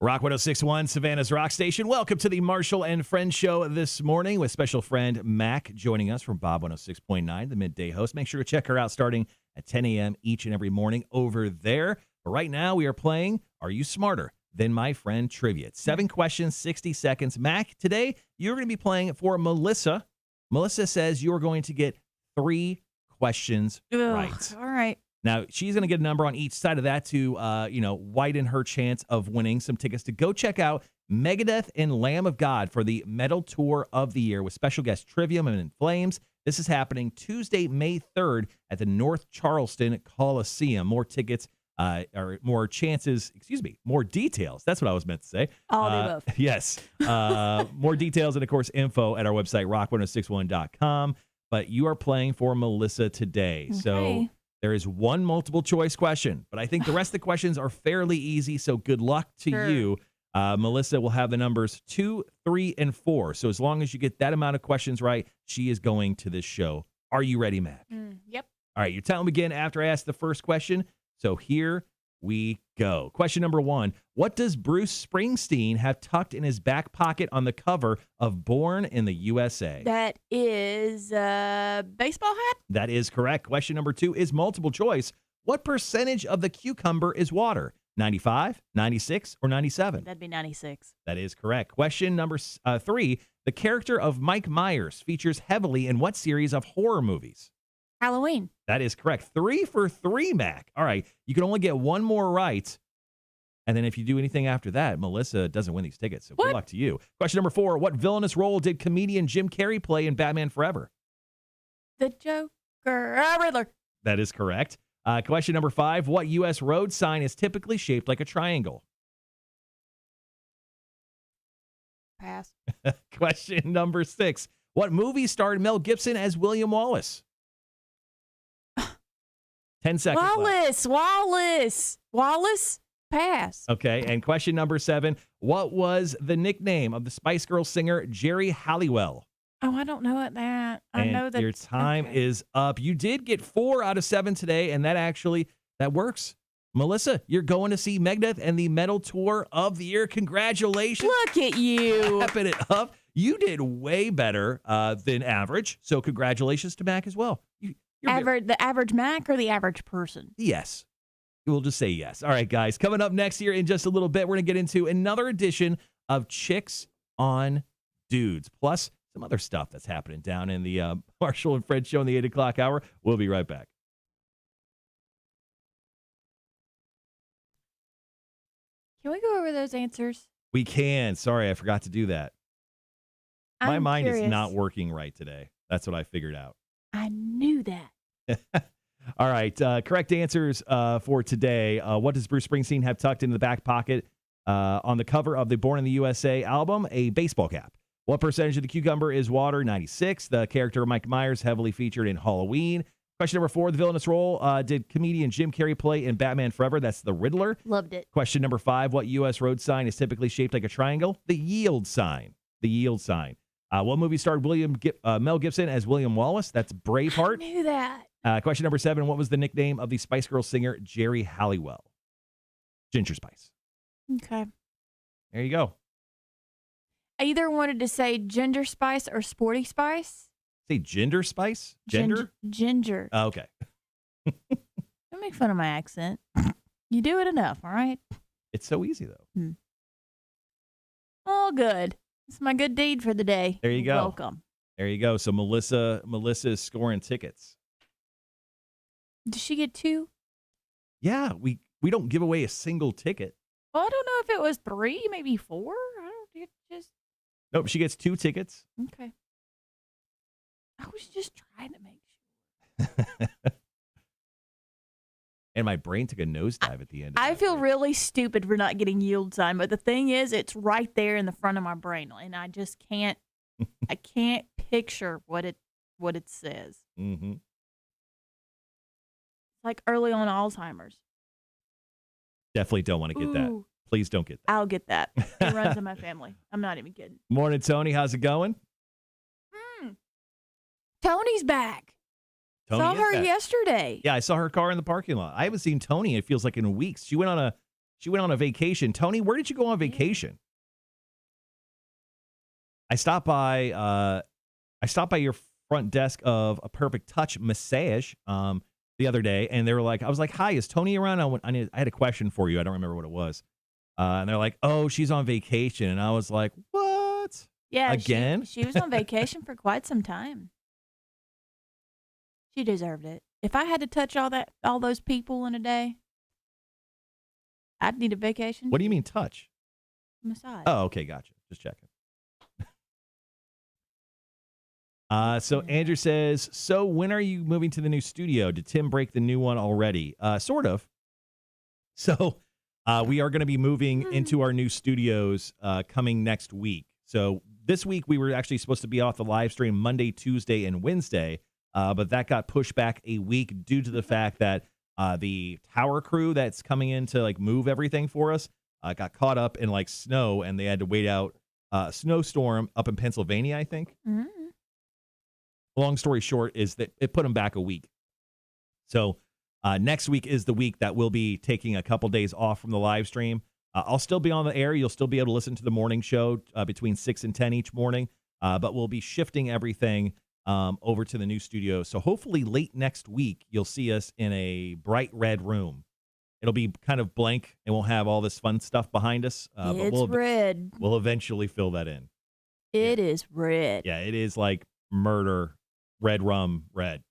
Rock 106.1, Savannah's Rock Station. Welcome to the Marshall and Friend Show this morning with special friend Mac joining us from Bob 106.9, the midday host. Make sure to check her out starting at 10 a.m. each and every morning over there. But right now we are playing Are You Smarter Than My Friend Trivia? It's 7 questions, 60 seconds. Mac, today you're going to be playing for Melissa. Melissa says you're going to get 3 questions right. All right. Now, she's going to get a number on each side of that to, widen her chance of winning some tickets to go check out Megadeth and Lamb of God for the Metal Tour of the Year with special guest Trivium and In Flames. This is happening Tuesday, May 3rd at the North Charleston Coliseum. More tickets or more chances, more details. That's what I was meant to say. All the above. Yes. More details and, of course, info at our website, rock1061.com. But you are playing for Melissa today. Okay. So there is 1 multiple choice question, but I think the rest of the questions are fairly easy, so good luck to you. Melissa will have the numbers 2, 3, and 4. So as long as you get that amount of questions right, she is going to this show. Are you ready, Mac? Yep. All right, your time will begin after I ask the first question. So here we go. Question number 1. What does Bruce Springsteen have tucked in his back pocket on the cover of Born in the USA? That is a baseball hat? That is correct. Question number 2 is multiple choice. What percentage of the cucumber is water? 95, 96, or 97? That'd be 96. That is correct. Question number 3. The character of Mike Myers features heavily in what series of horror movies? Halloween. That is correct. 3 for 3, Mac. All right. You can only get one more right. And then if you do anything after that, Melissa doesn't win these tickets. So good luck to you. Question number 4. What villainous role did comedian Jim Carrey play in Batman Forever? The Joker. Riddler. That is correct. Question number 5. What U.S. road sign is typically shaped like a triangle? Pass. Question number 6. What movie starred Mel Gibson as William Wallace? 10 seconds left. Wallace. Pass. Okay, and question number 7. What was the nickname of the Spice Girls singer Jerry Halliwell? Oh, I don't know that. I know that your time is up. You did get 4 out of 7 today, and that works. Melissa, you're going to see Megadeth and the Metal Tour of the Year. Congratulations. Look at you. Wrapping it up. You did way better than average, so congratulations to Mac as well. The average Mac or the average person? Yes. We'll just say yes. All right, guys. Coming up next here in just a little bit, we're going to get into another edition of Chicks on Dudes, plus some other stuff that's happening down in the Marshall and Fred show in the 8 o'clock hour. We'll be right back. Can we go over those answers? We can. Sorry, I forgot to do that. My mind is not working right today. That's what I figured out. I knew that. All right. Correct answers for today. What does Bruce Springsteen have tucked into the back pocket on the cover of the Born in the USA album? A baseball cap. What percentage of the cucumber is water? 96. The character of Mike Myers heavily featured in Halloween. Question number 4. The villainous role did comedian Jim Carrey play in Batman Forever? That's the Riddler. Loved it. Question number 5. What U.S. road sign is typically shaped like a triangle? The yield sign. The yield sign. What movie starred Mel Gibson as William Wallace? That's Braveheart. I knew that. Question number 7. What was the nickname of the Spice Girls singer Jerry Halliwell? Ginger Spice. Okay. There you go. I either wanted to say Ginger Spice or Sporty Spice. Say Ginger Spice? Gender? Ginger. Oh, okay. Don't make fun of my accent. You do it enough, all right? It's so easy, though. All good. It's my good deed for the day. There you go. Welcome. There you go. So Melissa is scoring tickets. Did she get 2? Yeah, we don't give away a single ticket. Well, I don't know if it was 3, maybe 4. Nope, she gets 2 tickets. Okay. I was just trying to make sure. And my brain took a nosedive at the end. I feel really stupid for not getting yield sign, but the thing is, it's right there in the front of my brain, and I just can't. I can't picture what it says. Mm-hmm. Like early on Alzheimer's. Definitely don't want to get that. Please don't get that. I'll get that. It runs in my family. I'm not even kidding. Morning, Tony. How's it going? Tony's back. Tony saw is her back. yesterday. Yeah, I saw her car in the parking lot. I haven't seen Tony, it feels like, in weeks. She went on a vacation. Tony, where did you go on vacation? I stopped by your front desk of a Perfect Touch massage the other day, and I was like, "Hi, is Tony around?" I had a question for you. I don't remember what it was. And they're like, "Oh, she's on vacation." And I was like, "What?" Yeah, again? She was on vacation for quite some time. She deserved it. If I had to touch all those people in a day, I'd need a vacation. What do you mean touch? Massage. Oh, okay, gotcha. Just checking. So Andrew says, so when are you moving to the new studio? Did Tim break the new one already? Sort of. So we are going to be moving into our new studios coming next week. So this week we were actually supposed to be off the live stream Monday, Tuesday, and Wednesday, but that got pushed back a week due to the fact that the tower crew that's coming in to move everything for us got caught up in snow, and they had to wait out a snowstorm up in Pennsylvania, I think. Mm-hmm. Long story short is that it put them back a week. So next week is the week that we'll be taking a couple days off from the live stream. I'll still be on the air. You'll still be able to listen to the morning show between 6 and 10 each morning. But we'll be shifting everything over to the new studio. So hopefully late next week, you'll see us in a bright red room It'll be kind of blank and we'll have all this fun stuff behind us. But It's red. we'll eventually fill that in. It is red. Yeah, it is like murder, red rum, red.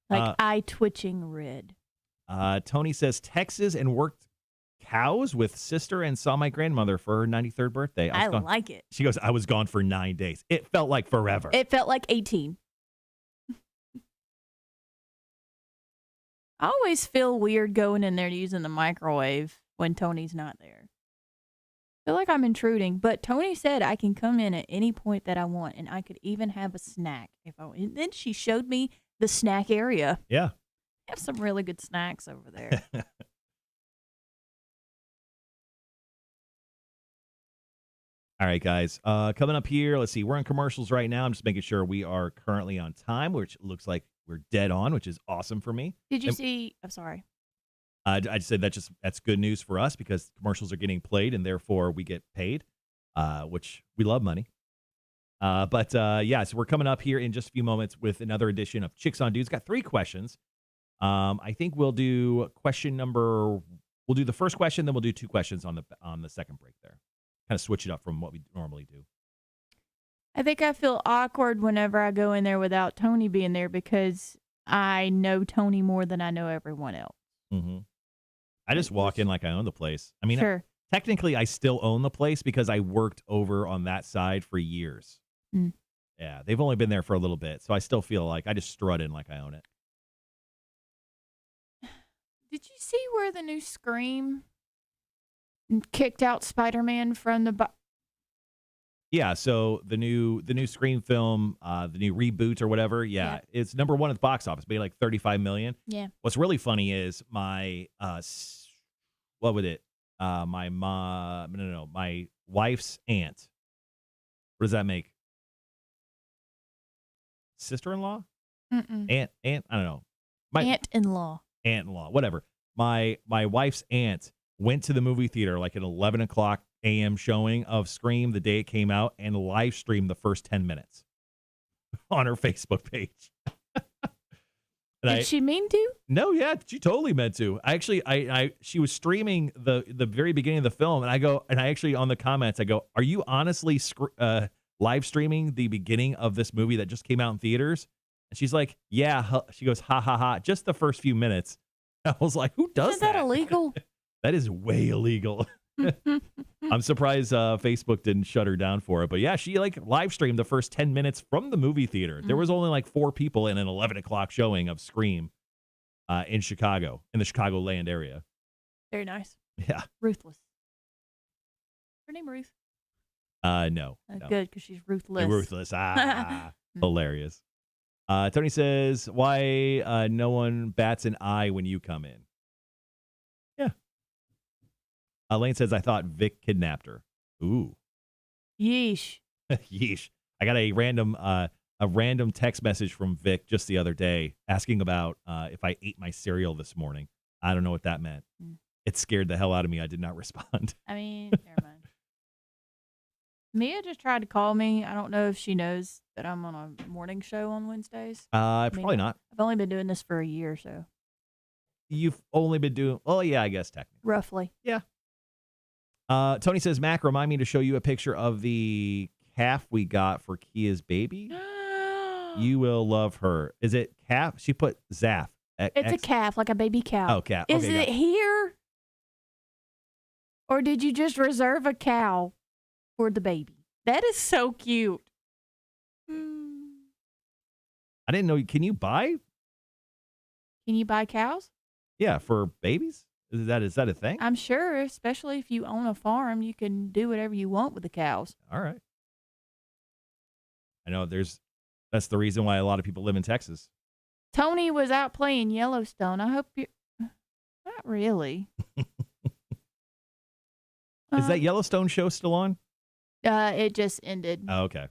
Like eye twitching red. Tony says Texas and worked cows with sister and saw my grandmother for her 93rd birthday. I like it. She goes, I was gone for 9 days. It felt like forever. It felt like 18. I always feel weird going in there using the microwave when Tony's not there. I feel like I'm intruding, but Tony said I can come in at any point that I want, and I could even have a snack if I want. And then she showed me the snack area. Yeah. They have some really good snacks over there. All right, guys. Coming up here, let's see. We're on commercials right now. I'm just making sure we are currently on time, which looks like we're dead on, which is awesome for me. Did you see? I'm sorry. I just said that's good news for us because commercials are getting played and therefore we get paid, which we love money. So we're coming up here in just a few moments with another edition of Chicks on Dudes. Got 3 questions. I think we'll do we'll do the first question, then we'll do 2 questions on the second break there. Kind of switch it up from what we normally do. I think I feel awkward whenever I go in there without Tony being there because I know Tony more than I know everyone else. Mm-hmm. I just walk in like I own the place. I mean, sure. Technically, I still own the place because I worked over on that side for years. Mm. Yeah, they've only been there for a little bit, so I still feel like I just strut in like I own it. Did you see where the new Scream kicked out Spider-Man from the... Yeah, so the new Scream film, the new reboot or whatever, yeah, it's number 1 at the box office, made like $35 million. Yeah. What's really funny is my my wife's aunt. What does that make? Sister-in-law? Mm-mm. Aunt, I don't know. Aunt-in-law, whatever. My wife's aunt went to the movie theater like at 11 o'clock a.m. showing of Scream the day it came out and live streamed the first 10 minutes on her Facebook page. Did she mean to? No, yeah, she totally meant to. She was streaming the very beginning of the film, and I actually on the comments I go, "Are you honestly live streaming the beginning of this movie that just came out in theaters?" And she's like, "Yeah." She goes, "Ha ha ha!" Just the first few minutes. I was like, "Who does Isn't that illegal?" That is way illegal. I'm surprised Facebook didn't shut her down for it. But yeah, she like live streamed the first 10 minutes from the movie theater. There was only like 4 people in an 11 o'clock showing of Scream in Chicago, in the Chicagoland area. Very nice. Yeah. Ruthless. Her name Ruth? No. No. Good, because she's ruthless. Ruthless. Hilarious. Tony says, why no one bats an eye when you come in? Yeah. Lane says, I thought Vic kidnapped her. Ooh. Yeesh. Yeesh. I got a random text message from Vic just the other day asking about if I ate my cereal this morning. I don't know what that meant. It scared the hell out of me. I did not respond. I mean, never mind. Mia just tried to call me. I don't know if she knows that I'm on a morning show on Wednesdays. Probably not. I've only been doing this for a year, so. You've only been doing, oh, yeah, I guess technically. Roughly. Yeah. Tony says, Mac, remind me to show you a picture of the calf we got for Kia's baby. You will love her. Is it calf? She put Zaph. It's a calf, like a baby cow. Oh, calf. Is it here? Or did you just reserve a cow for the baby? That is so cute. I didn't know. Can you buy cows? Yeah, for babies? Is that a thing? I'm sure, especially if you own a farm, you can do whatever you want with the cows. All right. I know that's the reason why a lot of people live in Texas. Tony was out playing Yellowstone. I hope you not really. Is that Yellowstone show still on? It just ended. Oh, okay.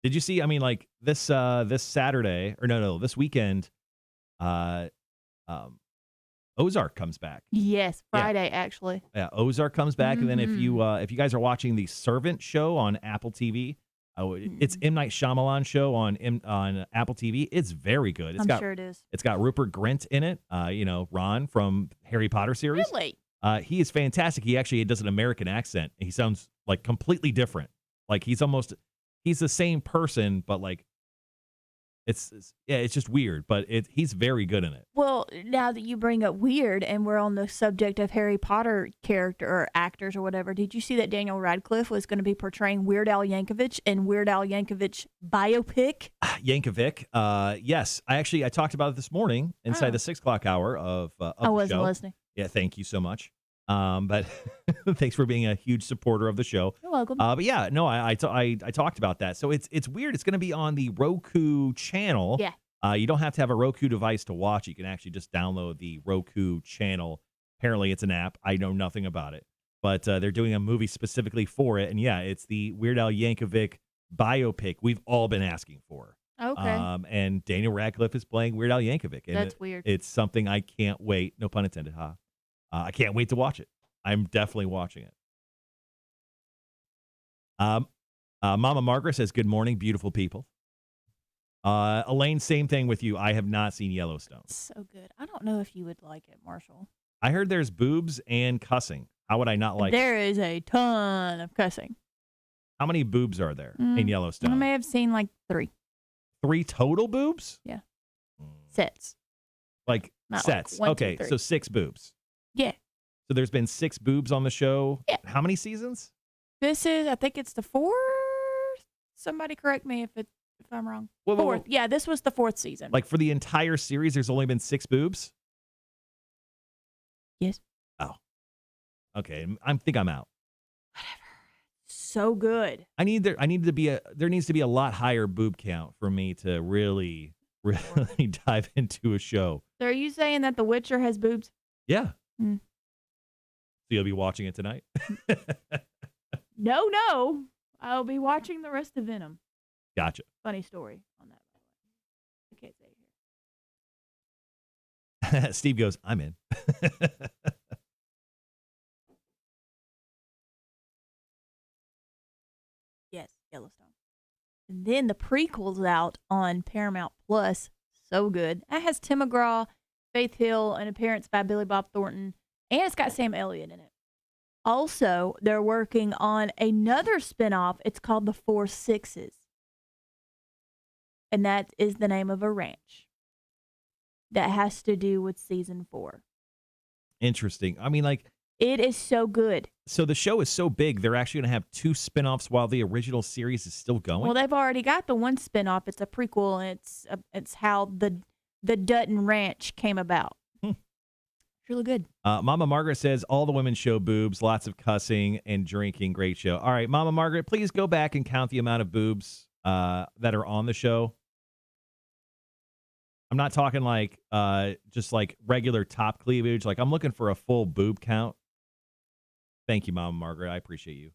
Did you see, I mean, like this Saturday, or no, this weekend, Ozark comes back. Yes, Friday actually. Yeah, Ozark comes back, and then if you guys are watching the Servant show on Apple TV, Oh, it's M. Night Shyamalan show on Apple TV. It's very good. I'm sure it is. It's got Rupert Grint in it. Ron from Harry Potter series. Really? He is fantastic. He actually does an American accent. He sounds like completely different. Like he's the same person, but like it's just weird. But he's very good in it. Well, now that you bring up weird, and we're on the subject of Harry Potter character or actors or whatever, did you see that Daniel Radcliffe was going to be portraying Weird Al Yankovic in Weird Al Yankovic biopic? Yankovic, yes. I talked about it this morning inside the 6 o'clock hour of the show. I wasn't listening. Yeah, thank you so much. But thanks for being a huge supporter of the show. You're welcome. But yeah, no, I talked about that. So it's weird. It's going to be on the Roku channel. Yeah. You don't have to have a Roku device to watch. You can actually just download the Roku channel. Apparently, it's an app. I know nothing about it, but they're doing a movie specifically for it. And yeah, it's the Weird Al Yankovic biopic we've all been asking for. Okay. And Daniel Radcliffe is playing Weird Al Yankovic. And That's weird. It's something I can't wait. No pun intended. I can't wait to watch it. I'm definitely watching it. Mama Margaret says, good morning, beautiful people. Elaine, same thing with you. I have not seen Yellowstone. So good. I don't know if you would like it, Marshall. I heard there's boobs and cussing. How would I not like it? There is a ton of cussing. How many boobs are there in Yellowstone? I may have seen like 3. 3 total boobs? Yeah. Sets. Like Not sets. like 1, 2, okay, 3. so 6 boobs. Yeah. So there's been 6 boobs on the show. Yeah. How many seasons? This is, I think it's the 4th. Somebody correct me if I'm wrong. Whoa, whoa, 4th. whoa. Yeah, this was the 4th season. Like for the entire series, there's only been 6 boobs? Yes. Oh. Okay, I think I'm out. So good. there needs to be a lot higher boob count for me to really dive into a show. So are you saying that The Witcher has boobs? Yeah. Mm. So you'll be watching it tonight? No. I'll be watching the rest of Venom. Gotcha. Funny story on that, by the way. I can't say it here. Steve goes, I'm in. Yes, Yellowstone. And then the prequel's out on Paramount Plus. So good. That has Tim McGraw, Faith Hill, an appearance by Billy Bob Thornton, and it's got Sam Elliott in it. Also, they're working on another spinoff. It's called The Four Sixes. And that is the name of a ranch that has to do with season 4. Interesting. I mean, like, it is so good. so the show is so big, they're actually going to have 2 spinoffs while the original series is still going? Well, they've already got the one spinoff. It's a prequel, and it's how the Dutton Ranch came about. It's really good. Mama Margaret says, all the women show boobs, lots of cussing and drinking. Great show. All right, Mama Margaret, please go back and count the amount of boobs that are on the show. I'm not talking like just like regular top cleavage. Like I'm looking for a full boob count. Thank you, Mama Margaret. I appreciate you.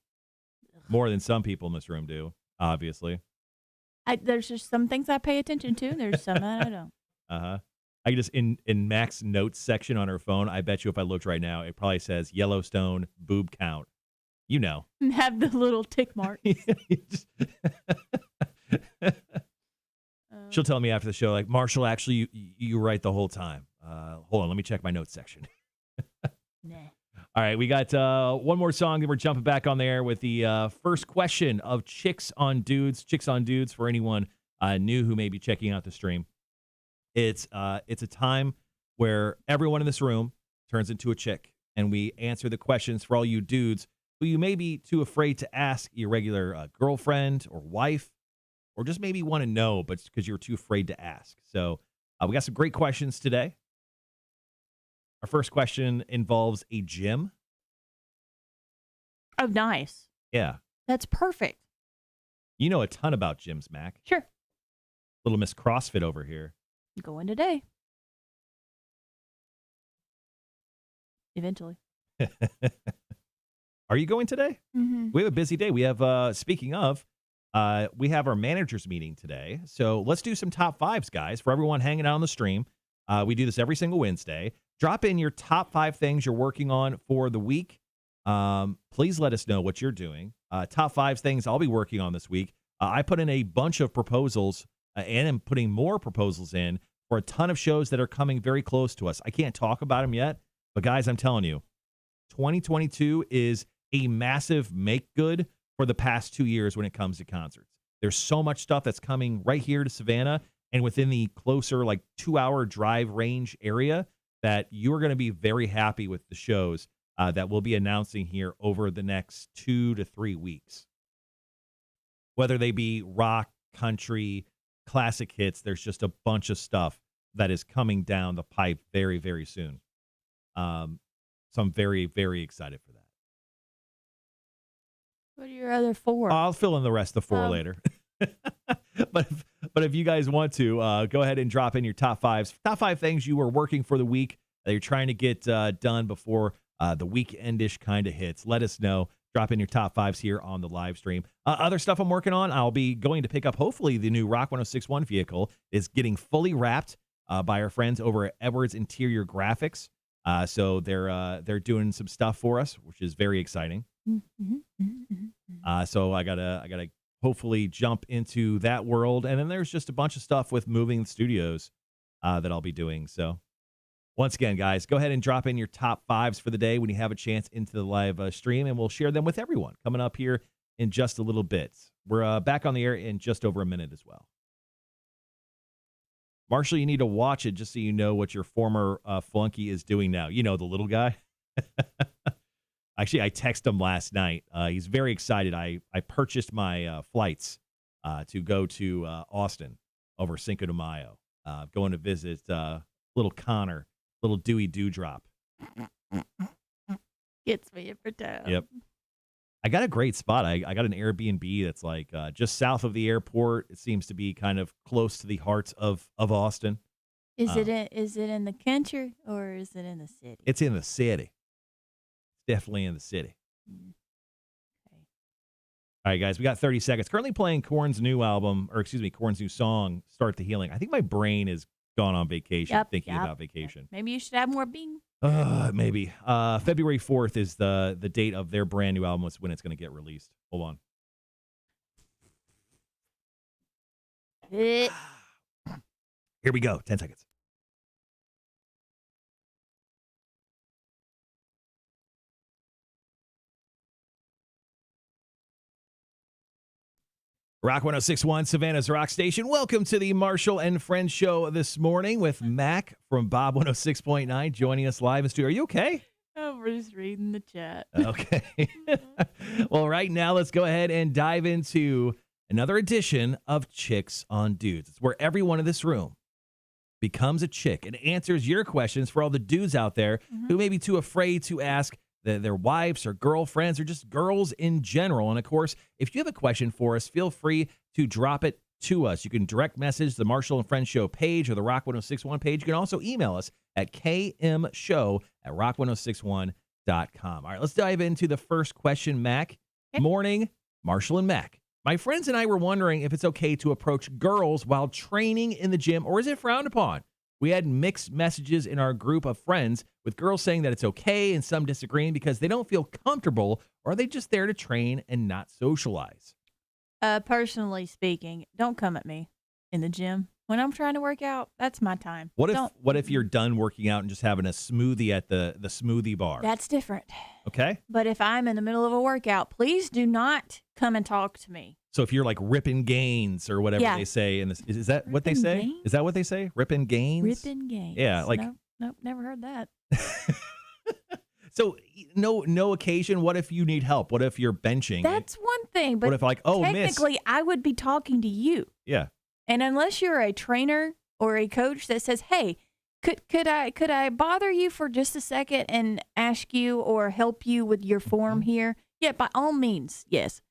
More than some people in this room do, obviously. There's just some things I pay attention to, and there's some that I don't. Uh-huh. I just, in Mac's notes section on her phone, I bet you if I looked right now, it probably says Yellowstone boob count. You know. And have the little tick mark. She'll tell me after the show, like, Marshall, actually, you were right the whole time. Hold on, let me check my notes section. Nah. All right, we got one more song, then we're jumping back on there with the first question of Chicks on Dudes. Chicks on Dudes, for anyone new who may be checking out the stream. It's a time where everyone in this room turns into a chick, and we answer the questions for all you dudes who you may be too afraid to ask your regular girlfriend or wife, or just maybe want to know, but because you're too afraid to ask. So we got some great questions today. Our first question involves a gym. Oh, nice. Yeah. That's perfect. You know a ton about gyms, Mac. Sure. Little Miss CrossFit over here. Going today. Eventually. Are you going today? Mm-hmm. We have a busy day. We have, speaking of, we have our managers meeting today. So let's do some top fives, guys, for everyone hanging out on the stream. We do this every single Wednesday. Drop in your top 5 things you're working on for the week. Please let us know what you're doing. Top 5 things I'll be working on this week. I put in a bunch of proposals and am putting more proposals in for a ton of shows that are coming very close to us. I can't talk about them yet, but guys, I'm telling you, 2022 is a massive make good for the past 2 years when it comes to concerts. There's so much stuff that's coming right here to Savannah and within the closer, like 2-hour drive range area that you're going to be very happy with the shows that we'll be announcing here over the next 2 to 3 weeks. Whether they be rock, country, classic hits, there's just a bunch of stuff that is coming down the pipe very, very soon. So I'm very, very excited for that. What are your other 4? I'll fill in the rest of the 4 later. but if you guys want to, go ahead and drop in your top 5 things you were working for the week that you're trying to get done before the weekendish kind of hits. Let us know. Drop in your top 5s here on the live stream. Other stuff I'm working on, I'll be going to pick up, hopefully, the new Rock 106.1 vehicle is getting fully wrapped by our friends over at Edwards Interior Graphics. So they're doing some stuff for us, which is very exciting. So I gotta hopefully jump into that world. And then there's just a bunch of stuff with moving studios that I'll be doing. So once again, guys, go ahead and drop in your top 5s for the day when you have a chance into the live stream, and we'll share them with everyone coming up here in just a little bit. We're back on the air in just over a minute as well. Marshall, you need to watch it just so you know what your former flunky is doing now. You know, the little guy. Actually, I texted him last night. He's very excited. I purchased my flights to go to Austin over Cinco de Mayo. Going to visit little Connor, little Dewey Dewdrop. Gets me every time. Yep. I got a great spot. I got an Airbnb that's like just south of the airport. It seems to be kind of close to the heart of Austin. Is it in the country or is it in the city? It's in the city. Definitely in the city. Okay. All right, guys, we got 30 seconds. Currently playing Korn's new album, or excuse me, Korn's new song, Start the Healing. I think my brain is gone on vacation, thinking about vacation. Maybe you should have more Bing. Maybe. February 4th is the date of their brand new album, when it's going to get released. Hold on. Here we go. 10 seconds. Rock 106.1, Savannah's Rock Station. Welcome to the Marshall and Friends show this morning with Mac from Bob 106.9 joining us live in studio. Are you okay? Oh, we're just reading the chat. Okay. Well, right now, let's go ahead and dive into another edition of Chicks on Dudes. It's where everyone in this room becomes a chick and answers your questions for all the dudes out there who may be too afraid to ask their wives or girlfriends or just girls in general. And of course, if you have a question for us, feel free to drop it to us. You can direct message the Marshall and Friends show page or the Rock 106.1 page. You can also email us at kmshow@rock1061.com. All right, let's dive into the first question, Mac. Okay. Morning, Marshall and Mac. My friends and I were wondering if it's okay to approach girls while training in the gym, or is it frowned upon? We had mixed messages in our group of friends, with girls saying that it's okay and some disagreeing because they don't feel comfortable, or are they just there to train and not socialize? Personally speaking, don't come at me in the gym. When I'm trying to work out, that's my time. What if you're done working out and just having a smoothie at the smoothie bar? That's different. Okay. But if I'm in the middle of a workout, please do not come and talk to me. So if you're like ripping gains or whatever they say, is that what they say? Gains? Is that what they say? Ripping gains? Ripping gains. Yeah, like nope, never heard that. So no occasion. What if you need help? What if you're benching? That's one thing, but what if technically I would be talking to you. Yeah. And unless you're a trainer or a coach that says, "Hey, could I bother you for just a second and ask you or help you with your form here?" Yeah, by all means, yes.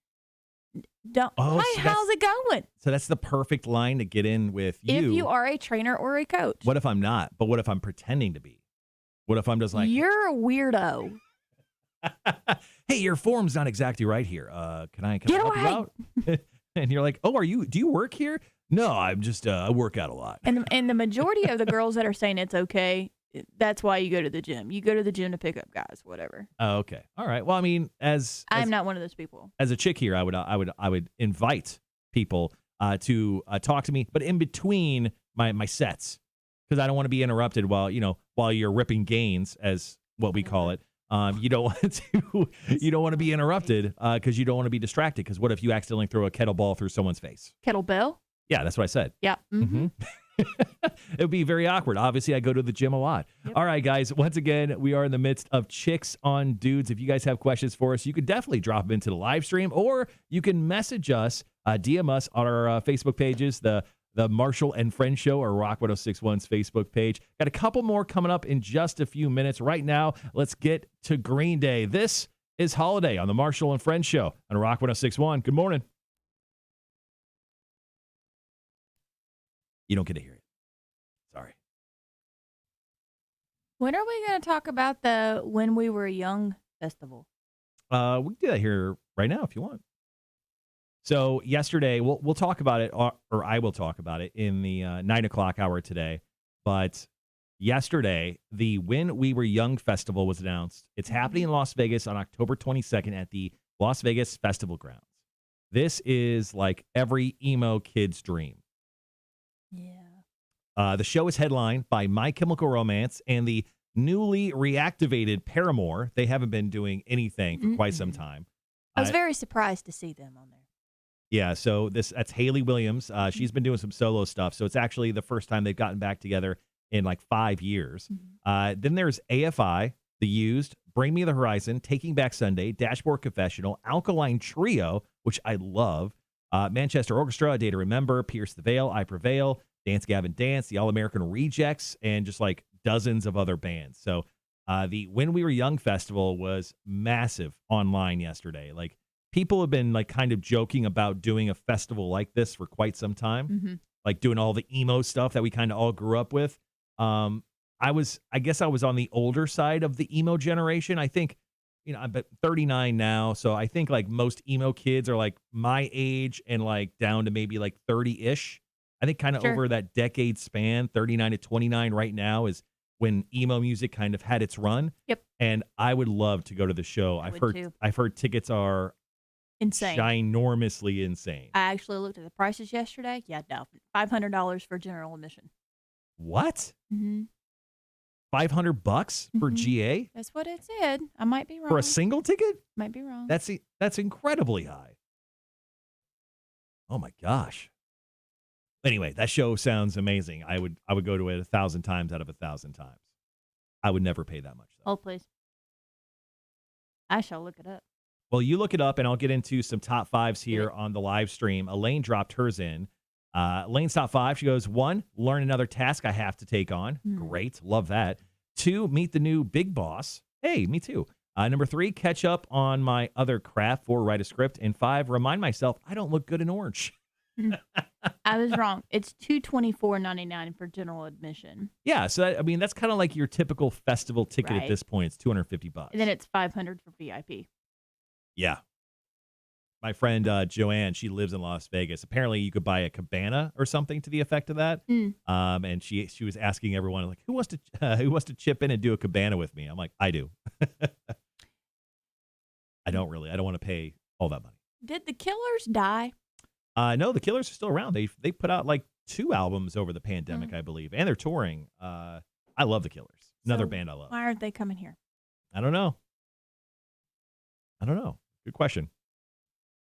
Don't. Hey, how's it going? So that's the perfect line to get in with you. If you are a trainer or a coach. What if I'm not? But what if I'm pretending to be? What if I'm just like, you're a weirdo. Hey, your form's not exactly right here. Can I help you out? And you're like, oh, do you work here? No, I'm just I work out a lot. And the majority of the girls that are saying it's okay, that's why you go to the gym. You go to the gym to pick up guys, whatever. Oh, okay. All right. Well, I mean, I'm not one of those people. As a chick here, I would invite people to talk to me, but in between my sets, because I don't want to be interrupted while you're ripping gains, as what we call it. You don't want to be interrupted because you don't want to be distracted. Because what if you accidentally throw a kettlebell through someone's face? Kettlebell? Yeah, that's what I said. Yeah. Mm-hmm. It would be very awkward. Obviously, I go to the gym a lot. Yep. All right, guys. Once again, we are in the midst of Chicks on Dudes. If you guys have questions for us, you could definitely drop them into the live stream, or you can message us, DM us on our Facebook pages, the Marshall and Friends Show, or Rock 1061's Facebook page. Got a couple more coming up in just a few minutes. Right now, let's get to Green Day. This is Holiday on the Marshall and Friends Show on Rock 1061. Good morning. You don't get to hear it. Sorry. When are we going to talk about the When We Were Young festival? We can do that here right now if you want. So yesterday, we'll talk about it, or I will talk about it in the 9 o'clock hour today. But yesterday, the When We Were Young festival was announced. It's happening in Las Vegas on October 22nd at the Las Vegas Festival Grounds. This is like every emo kid's dream. Yeah. The show is headlined by My Chemical Romance and the newly reactivated Paramore. They haven't been doing anything for quite some time. I was very surprised to see them on there. Yeah, so that's Haley Williams. She's been doing some solo stuff, so it's actually the first time they've gotten back together in like 5 years. Then there's AFI, The Used, Bring Me the Horizon, Taking Back Sunday, Dashboard Confessional, Alkaline Trio, which I love, Manchester Orchestra, A Day to Remember, Pierce the Veil, I Prevail, Dance Gavin Dance, the All-American Rejects, and just like dozens of other bands. So the When We Were Young festival was massive online yesterday. Like, people have been like kind of joking about doing a festival like this for quite some time, like doing all the emo stuff that we kind of all grew up with. I guess I was on the older side of the emo generation. I think, I'm 39 now. So I think like most emo kids are like my age and like down to maybe like 30-ish. I think kind of over that decade span, 39 to 29 right now is when emo music kind of had its run. Yep. And I would love to go to the show. I've heard tickets are insane, ginormously insane. I actually looked at the prices yesterday. Yeah, no, $500 for general admission. What? Mm-hmm. $500 for GA? That's what it said. I might be wrong. For a single ticket? Might be wrong. That's incredibly high. Oh my gosh. Anyway, that show sounds amazing. I would go to it 1,000 times out of 1,000 times. I would never pay that much though. Oh, please. I shall look it up. Well, you look it up, and I'll get into some top fives here on the live stream. Elaine dropped hers in. Elaine's top five, she goes, 1, learn another task I have to take on. Great. Love that. 2, meet the new big boss. Hey, me too. Number 3, catch up on my other craft. 4, write a script. And 5, remind myself I don't look good in orange. I was wrong. It's $224.99 for general admission. Yeah, so that's kind of like your typical festival ticket at this point. It's $250. And then it's $500 for VIP. Yeah. My friend Joanne, she lives in Las Vegas. Apparently, you could buy a cabana or something to the effect of that. And she was asking everyone, like, who wants to chip in and do a cabana with me? I'm like, I do. I don't want to pay all that money. Did the Killers die? No, the Killers are still around. They put out like 2 albums over the pandemic, I believe, and they're touring. I love the Killers. Another band I love. Why aren't they coming here? I don't know. Good question.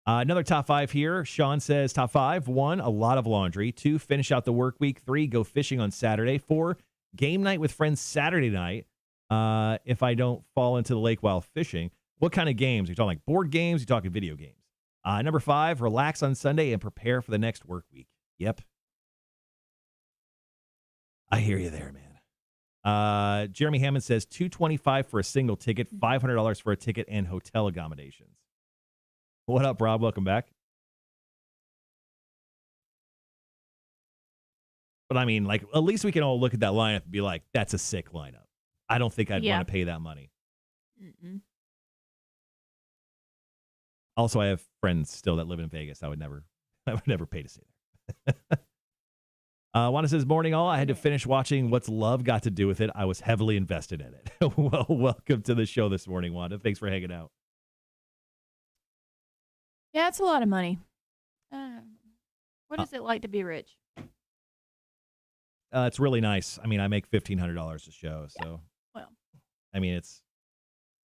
Another top 5 here. Sean says top 5. 1, a lot of laundry. 2, finish out the work week. 3, go fishing on Saturday. 4, game night with friends Saturday night. If I don't fall into the lake while fishing. What kind of games? Are you talking like board games? Are you talking video games? Number 5, relax on Sunday and prepare for the next work week. Yep. I hear you there, man. Jeremy Hammond says $225 for a single ticket, $500 for a ticket, and hotel accommodations. What up, Rob? Welcome back. But I mean, like, at least we can all look at that lineup and be like, that's a sick lineup. I don't think I'd want to pay that money. Also, I have friends still that live in Vegas. I would never pay to stay there. Wanda says, morning all. I had to finish watching What's Love Got to Do with It. I was heavily invested in it. Well, welcome to the show this morning, Wanda. Thanks for hanging out. Yeah, it's a lot of money. What is it like to be rich? It's really nice. I mean, I make $1,500 a show, so Well, I mean, I'm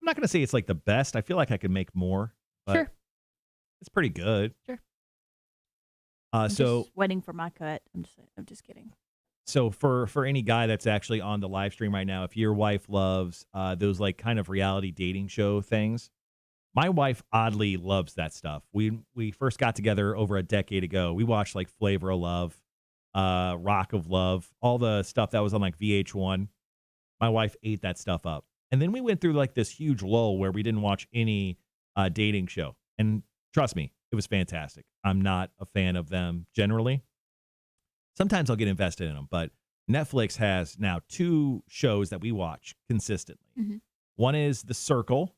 not going to say it's like the best. I feel like I could make more, but sure. it's pretty good. Sure. Uh, I'm so just waiting for my cut. I'm just kidding. so for any guy that's actually on the live stream right now, if your wife loves those like kind of reality dating show things, my wife oddly loves that stuff. We first got together over a decade ago. We watched like Flavor of Love, Rock of Love, all the stuff that was on like VH1. My wife ate that stuff up. And then we went through like this huge lull where we didn't watch any dating show. And trust me, it was fantastic. I'm not a fan of them generally. Sometimes I'll get invested in them, but Netflix has now 2 shows that we watch consistently. Mm-hmm. One is The Circle.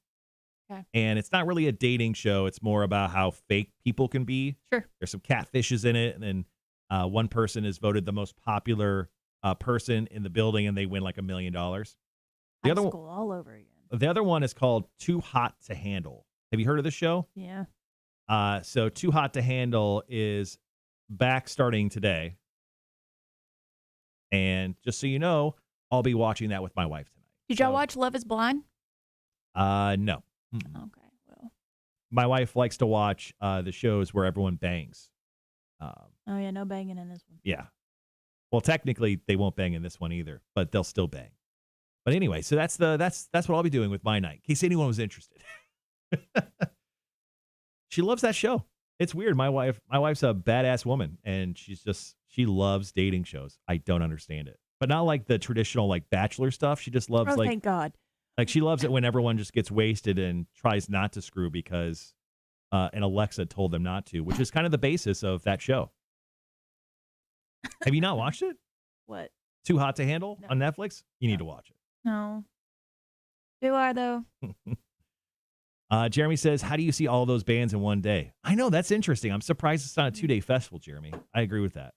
Okay. And it's not really a dating show. It's more about how fake people can be. Sure. There's some catfishes in it. And then one person is voted the most popular person in the building, and they win like $1 million. High school all over again. The other one is called Too Hot to Handle. Have you heard of this show? Yeah. So Too Hot to Handle is back starting today. And just so you know, I'll be watching that with my wife tonight. Did y'all watch Love is Blind? No. Okay, well. My wife likes to watch the shows where everyone bangs. Oh, yeah, no banging in this one. Yeah. Well, technically, they won't bang in this one either, but they'll still bang. But anyway, so that's what I'll be doing with my night, in case anyone was interested. She loves that show. It's weird. My wife's a badass woman, and she loves dating shows. I don't understand it, but not like the traditional like Bachelor stuff. She just loves thank God. Like she loves it when everyone just gets wasted and tries not to screw because an Alexa told them not to, which is kind of the basis of that show. Have you not watched it? What? Too Hot to Handle No. on Netflix? You need to watch it. No. Do I, though? Jeremy says, how do you see all those bands in one day? I know, that's interesting. I'm surprised it's not a 2-day festival, Jeremy. I agree with that.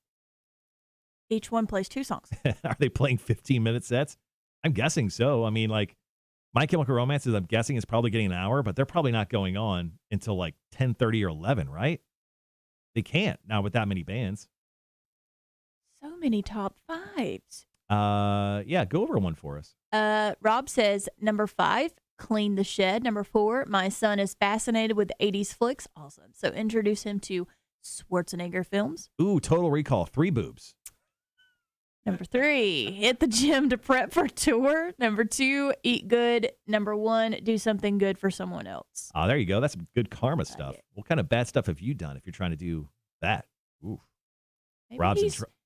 Each one plays 2 songs. Are they playing 15-minute sets? I'm guessing so. I mean, like, My Chemical Romance I'm guessing, is probably getting an hour, but they're probably not going on until like 10:30 or 11, right? They can't now with that many bands. So many top 5s. Yeah, go over one for us. Rob says, number 5, Clean the Shed. Number 4, my son is fascinated with 80s flicks. Awesome. So introduce him to Schwarzenegger films. Ooh, Total Recall, 3 boobs. Number 3, hit the gym to prep for tour. Number 2, eat good. Number 1, do something good for someone else. Oh, there you go. That's some good karma stuff. it. What kind of bad stuff have you done if you're trying to do that? Ooh,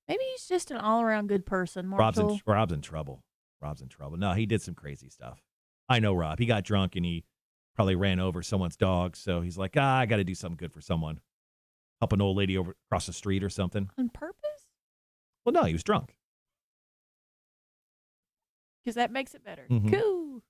Maybe he's just an all-around good person. Marshall. Rob's in trouble. Rob's in trouble. No, he did some crazy stuff. I know Rob. He got drunk and he probably ran over someone's dog. So he's like, I got to do something good for someone. Help an old lady over across the street or something. On purpose? Well, no, he was drunk. Because that makes it better. Mhm. Cool.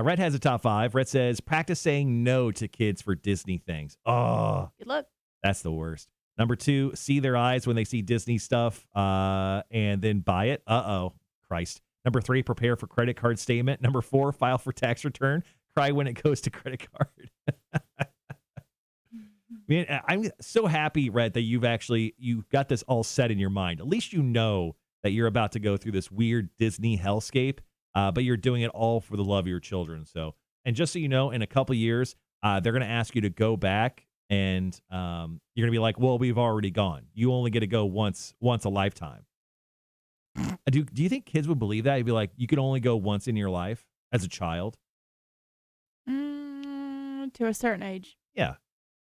Rhett has a top 5. Rhett says, practice saying no to kids for Disney things. Oh, Good luck. that's the worst. Number 2, see their eyes when they see Disney stuff and then buy it. Uh-oh, Christ. Number 3, prepare for credit card statement. Number 4, file for tax return. Cry when it goes to credit card. Man, I'm so happy, Rhett, that you've got this all set in your mind. At least you know that you're about to go through this weird Disney hellscape, but you're doing it all for the love of your children. So, and just so you know, in a couple years, they're going to ask you to go back, and you're going to be like, well, we've already gone. You only get to go once a lifetime. Do you think kids would believe that? You'd be like, you can only go once in your life as a child? To a certain age. Yeah.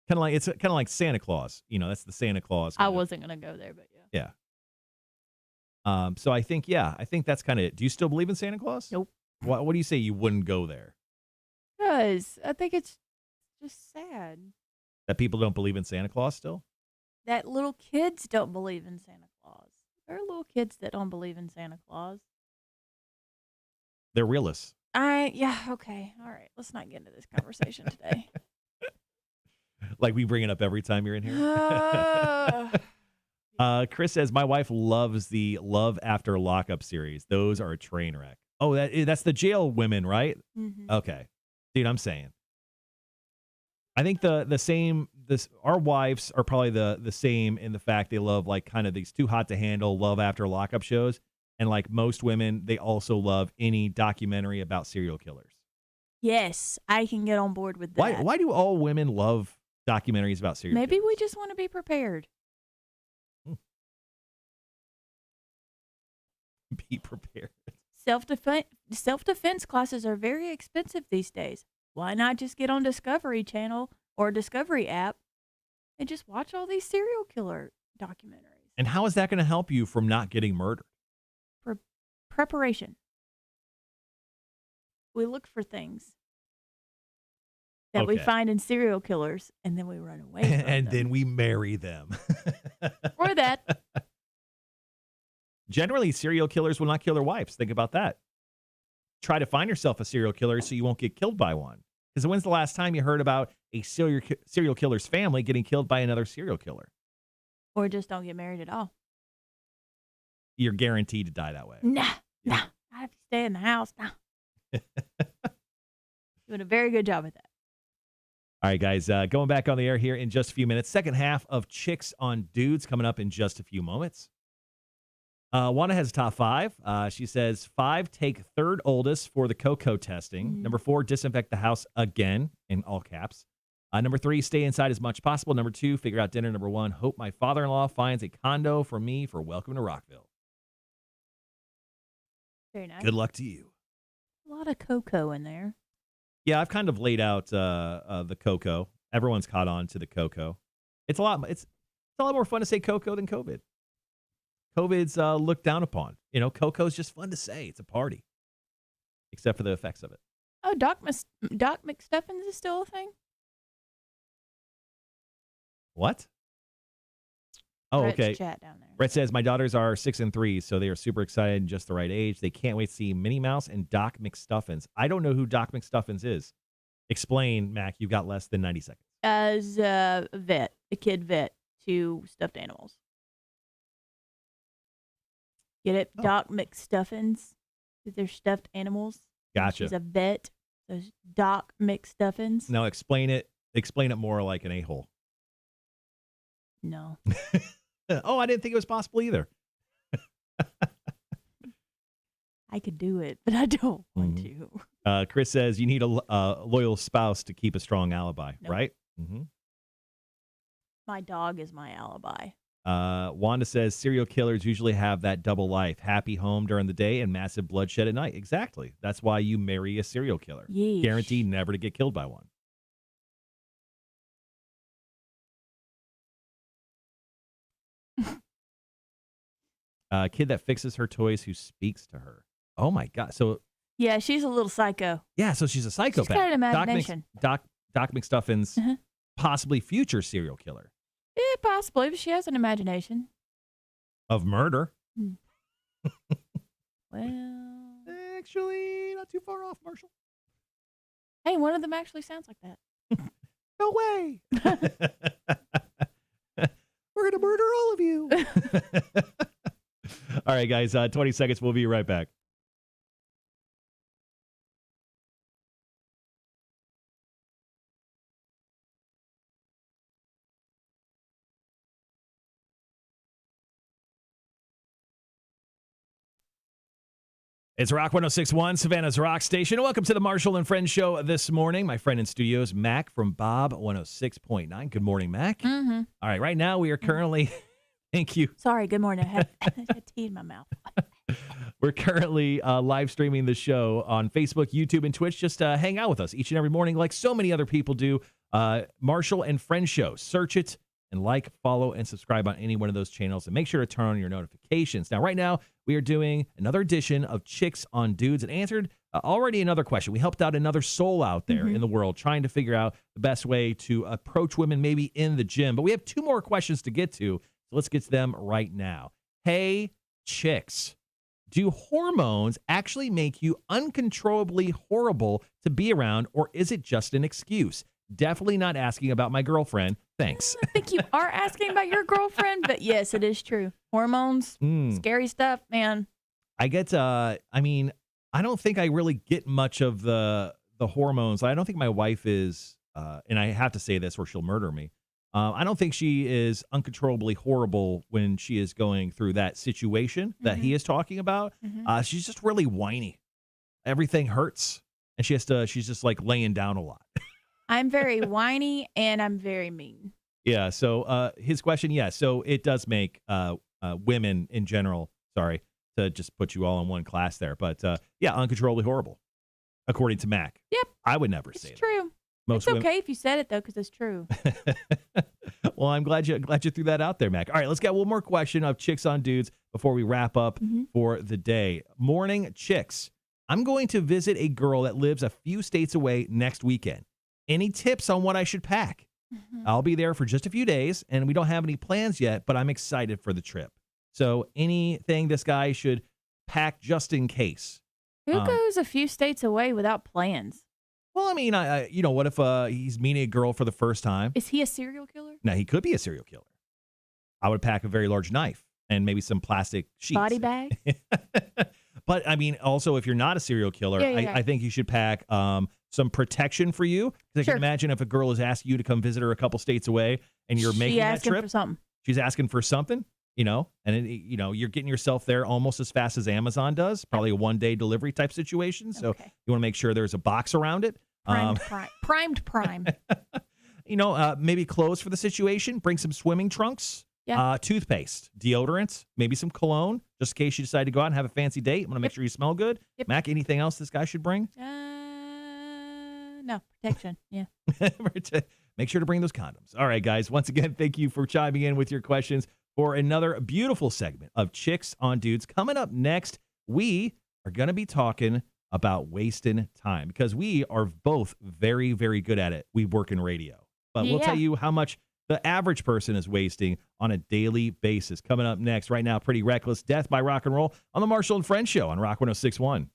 It's kind of like Santa Claus. You know, that's the Santa Claus. I wasn't going to go there, but yeah. Yeah. So I think that's kind of it. Do you still believe in Santa Claus? Nope. What do you say you wouldn't go there? Because I think it's just sad That people don't believe in Santa Claus still? that little kids don't believe in Santa Claus. There are little kids that don't believe in Santa Claus. They're realists. Yeah, okay. All right. Let's not get into this conversation today. Like we bring it up every time you're in here. Chris says, my wife loves the Love After Lockup series. Those are a train wreck. Oh, that's the jail women, right? Mm-hmm. Okay. Dude, I'm saying. I think the our wives are probably the same in the fact they love like kind of these too hot to handle love after lockup shows, and like most women, they also love any documentary about serial killers. Yes, I can get on board with that. Why do all women love documentaries about serial Maybe killers? we just want to be prepared. Be prepared. Self-defense classes are very expensive these days. Why not just get on Discovery Channel or Discovery app and just watch all these serial killer documentaries? And how is that going to help you from not getting murdered? For preparation. We look for things that we Okay. find in serial killers, and then we run away from And them. then we marry them. Or that. Generally, serial killers will not kill their wives. Think about that. Try to find yourself a serial killer so you won't get killed by one. Because when's the last time you heard about a serial killer's family getting killed by another serial killer? Or just don't get married at all. You're guaranteed to die that way. Nah. I have to stay in the house. Nah. Doing a very good job at that. All right, guys, going back on the air here in just a few minutes. Second half of Chicks on Dudes coming up in just a few moments. Wanda has a top 5. She says 5, take third oldest for the cocoa testing. Mm. Number 4, disinfect the house again, in all caps. Number 3, stay inside as much as possible. Number 2, figure out dinner. Number 1, hope my father-in-law finds a condo for me for Welcome to Rockville. Very nice. Good luck to you. A lot of cocoa in there. Yeah, I've kind of laid out the cocoa. Everyone's caught on to the cocoa. It's a lot more fun to say cocoa than COVID. COVID's looked down upon. You know, cocoa's just fun to say. It's a party, except for the effects of it. Oh, Doc McStuffins is still a thing? What? Oh, Brett's okay. chat down there. Brett says, my daughters are 6 and 3, so they are super excited and just the right age. They can't wait to see Minnie Mouse and Doc McStuffins. I don't know who Doc McStuffins is. Explain, Mac. You've got less than 90 seconds. As a kid vet to stuffed animals. Get it? Oh. Doc McStuffins. They're stuffed animals. Gotcha. She's a vet. So it's Doc McStuffins. Now explain it. Explain it more like an a-hole. No. Oh, I didn't think it was possible either. I could do it, but I don't want to. Chris says you need a loyal spouse to keep a strong alibi, Nope. right? Mm-hmm. My dog is my alibi. Wanda says serial killers usually have that double life, happy home during the day and massive bloodshed at night. Exactly. That's why you marry a serial killer. Yeesh. Guaranteed never to get killed by one. Kid that fixes her toys who speaks to her. Oh my God. So Yeah, she's a little psycho. yeah, so she's a psychopath. She's got an imagination. Doc McStuffins, Uh-huh. possibly future serial killer Yeah, possibly, but she has an imagination. of murder. Well, Actually, not too far off, Marshall. hey, one of them actually sounds like that. No way. We're going to murder all of you. All right, guys, 20 seconds. We'll be right back. It's Rock 106.1, Savannah's Rock Station. Welcome to the Marshall and Friends show this morning. My friend in studio is Mac from Bob 106.9. Good morning, Mac. Mm-hmm. All right, right now we are currently, thank you. Sorry, good morning. I had tea in my mouth. We're currently live streaming the show on Facebook, YouTube, and Twitch. Just hang out with us each and every morning like so many other people do. Marshall and Friends show. Search it and like, follow, and subscribe on any one of those channels. And make sure to turn on your notifications. Now, right now, we are doing another edition of Chicks on Dudes and answered already another question. We helped out another soul out there in the world trying to figure out the best way to approach women maybe in the gym. But we have 2 more questions to get to, so let's get to them right now. Hey, chicks, do hormones actually make you uncontrollably horrible to be around, or is it just an excuse? Definitely not asking about my girlfriend. Thanks. I think you are asking about your girlfriend, but yes, it is true. Hormones, scary stuff, man. I get, I mean, I don't think I really get much of the hormones. I don't think my wife is, and I have to say this or she'll murder me. I don't think she is uncontrollably horrible when she is going through that situation that he is talking about. She's just really whiny. Everything hurts, and she's just like laying down a lot. I'm very whiny and I'm very mean. Yeah. So his question, yeah. So it does make women in general, sorry to just put you all in one class there, but yeah, uncontrollably horrible, according to Mac. Yep. I would never say It's that. true. Most It's okay if you said it, though, because it's true. Well, I'm glad you threw that out there, Mac. All right, let's get one more question of Chicks on Dudes before we wrap up for the day. Morning Chicks. I'm going to visit a girl that lives a few states away next weekend. Any tips on what I should pack? I'll be there for just a few days, and we don't have any plans yet, but I'm excited for the trip. So anything this guy should pack just in case. Who goes a few states away without plans? Well, I mean, what if he's meeting a girl for the first time? Is he a serial killer? Now, he could be a serial killer. I would pack a very large knife and maybe some plastic sheets. Body bag? But, I mean, also, if you're not a serial killer, I think you should pack some protection for you. Because I can imagine if a girl is asking you to come visit her a couple states away and you're making that trip. For something. She's asking for something, and, you're getting yourself there almost as fast as Amazon does, probably a one-day delivery type situation. So you want to make sure there's a box around it. Primed prime. Maybe clothes for the situation. Bring some swimming trunks. Yeah. Toothpaste, deodorant, maybe some cologne, just in case you decide to go out and have a fancy date. I'm going to make sure you smell good. Yep. Mac, anything else this guy should bring? No, protection. Yeah. Make sure to bring those condoms. All right, guys. Once again, thank you for chiming in with your questions for another beautiful segment of Chicks on Dudes. Coming up next, we are going to be talking about wasting time because we are both very, very good at it. We work in radio, but we'll tell you how much the average person is wasting on a daily basis. Coming up next, right now, Pretty Reckless, Death by Rock and Roll on the Marshall and Friends Show on Rock 106.1.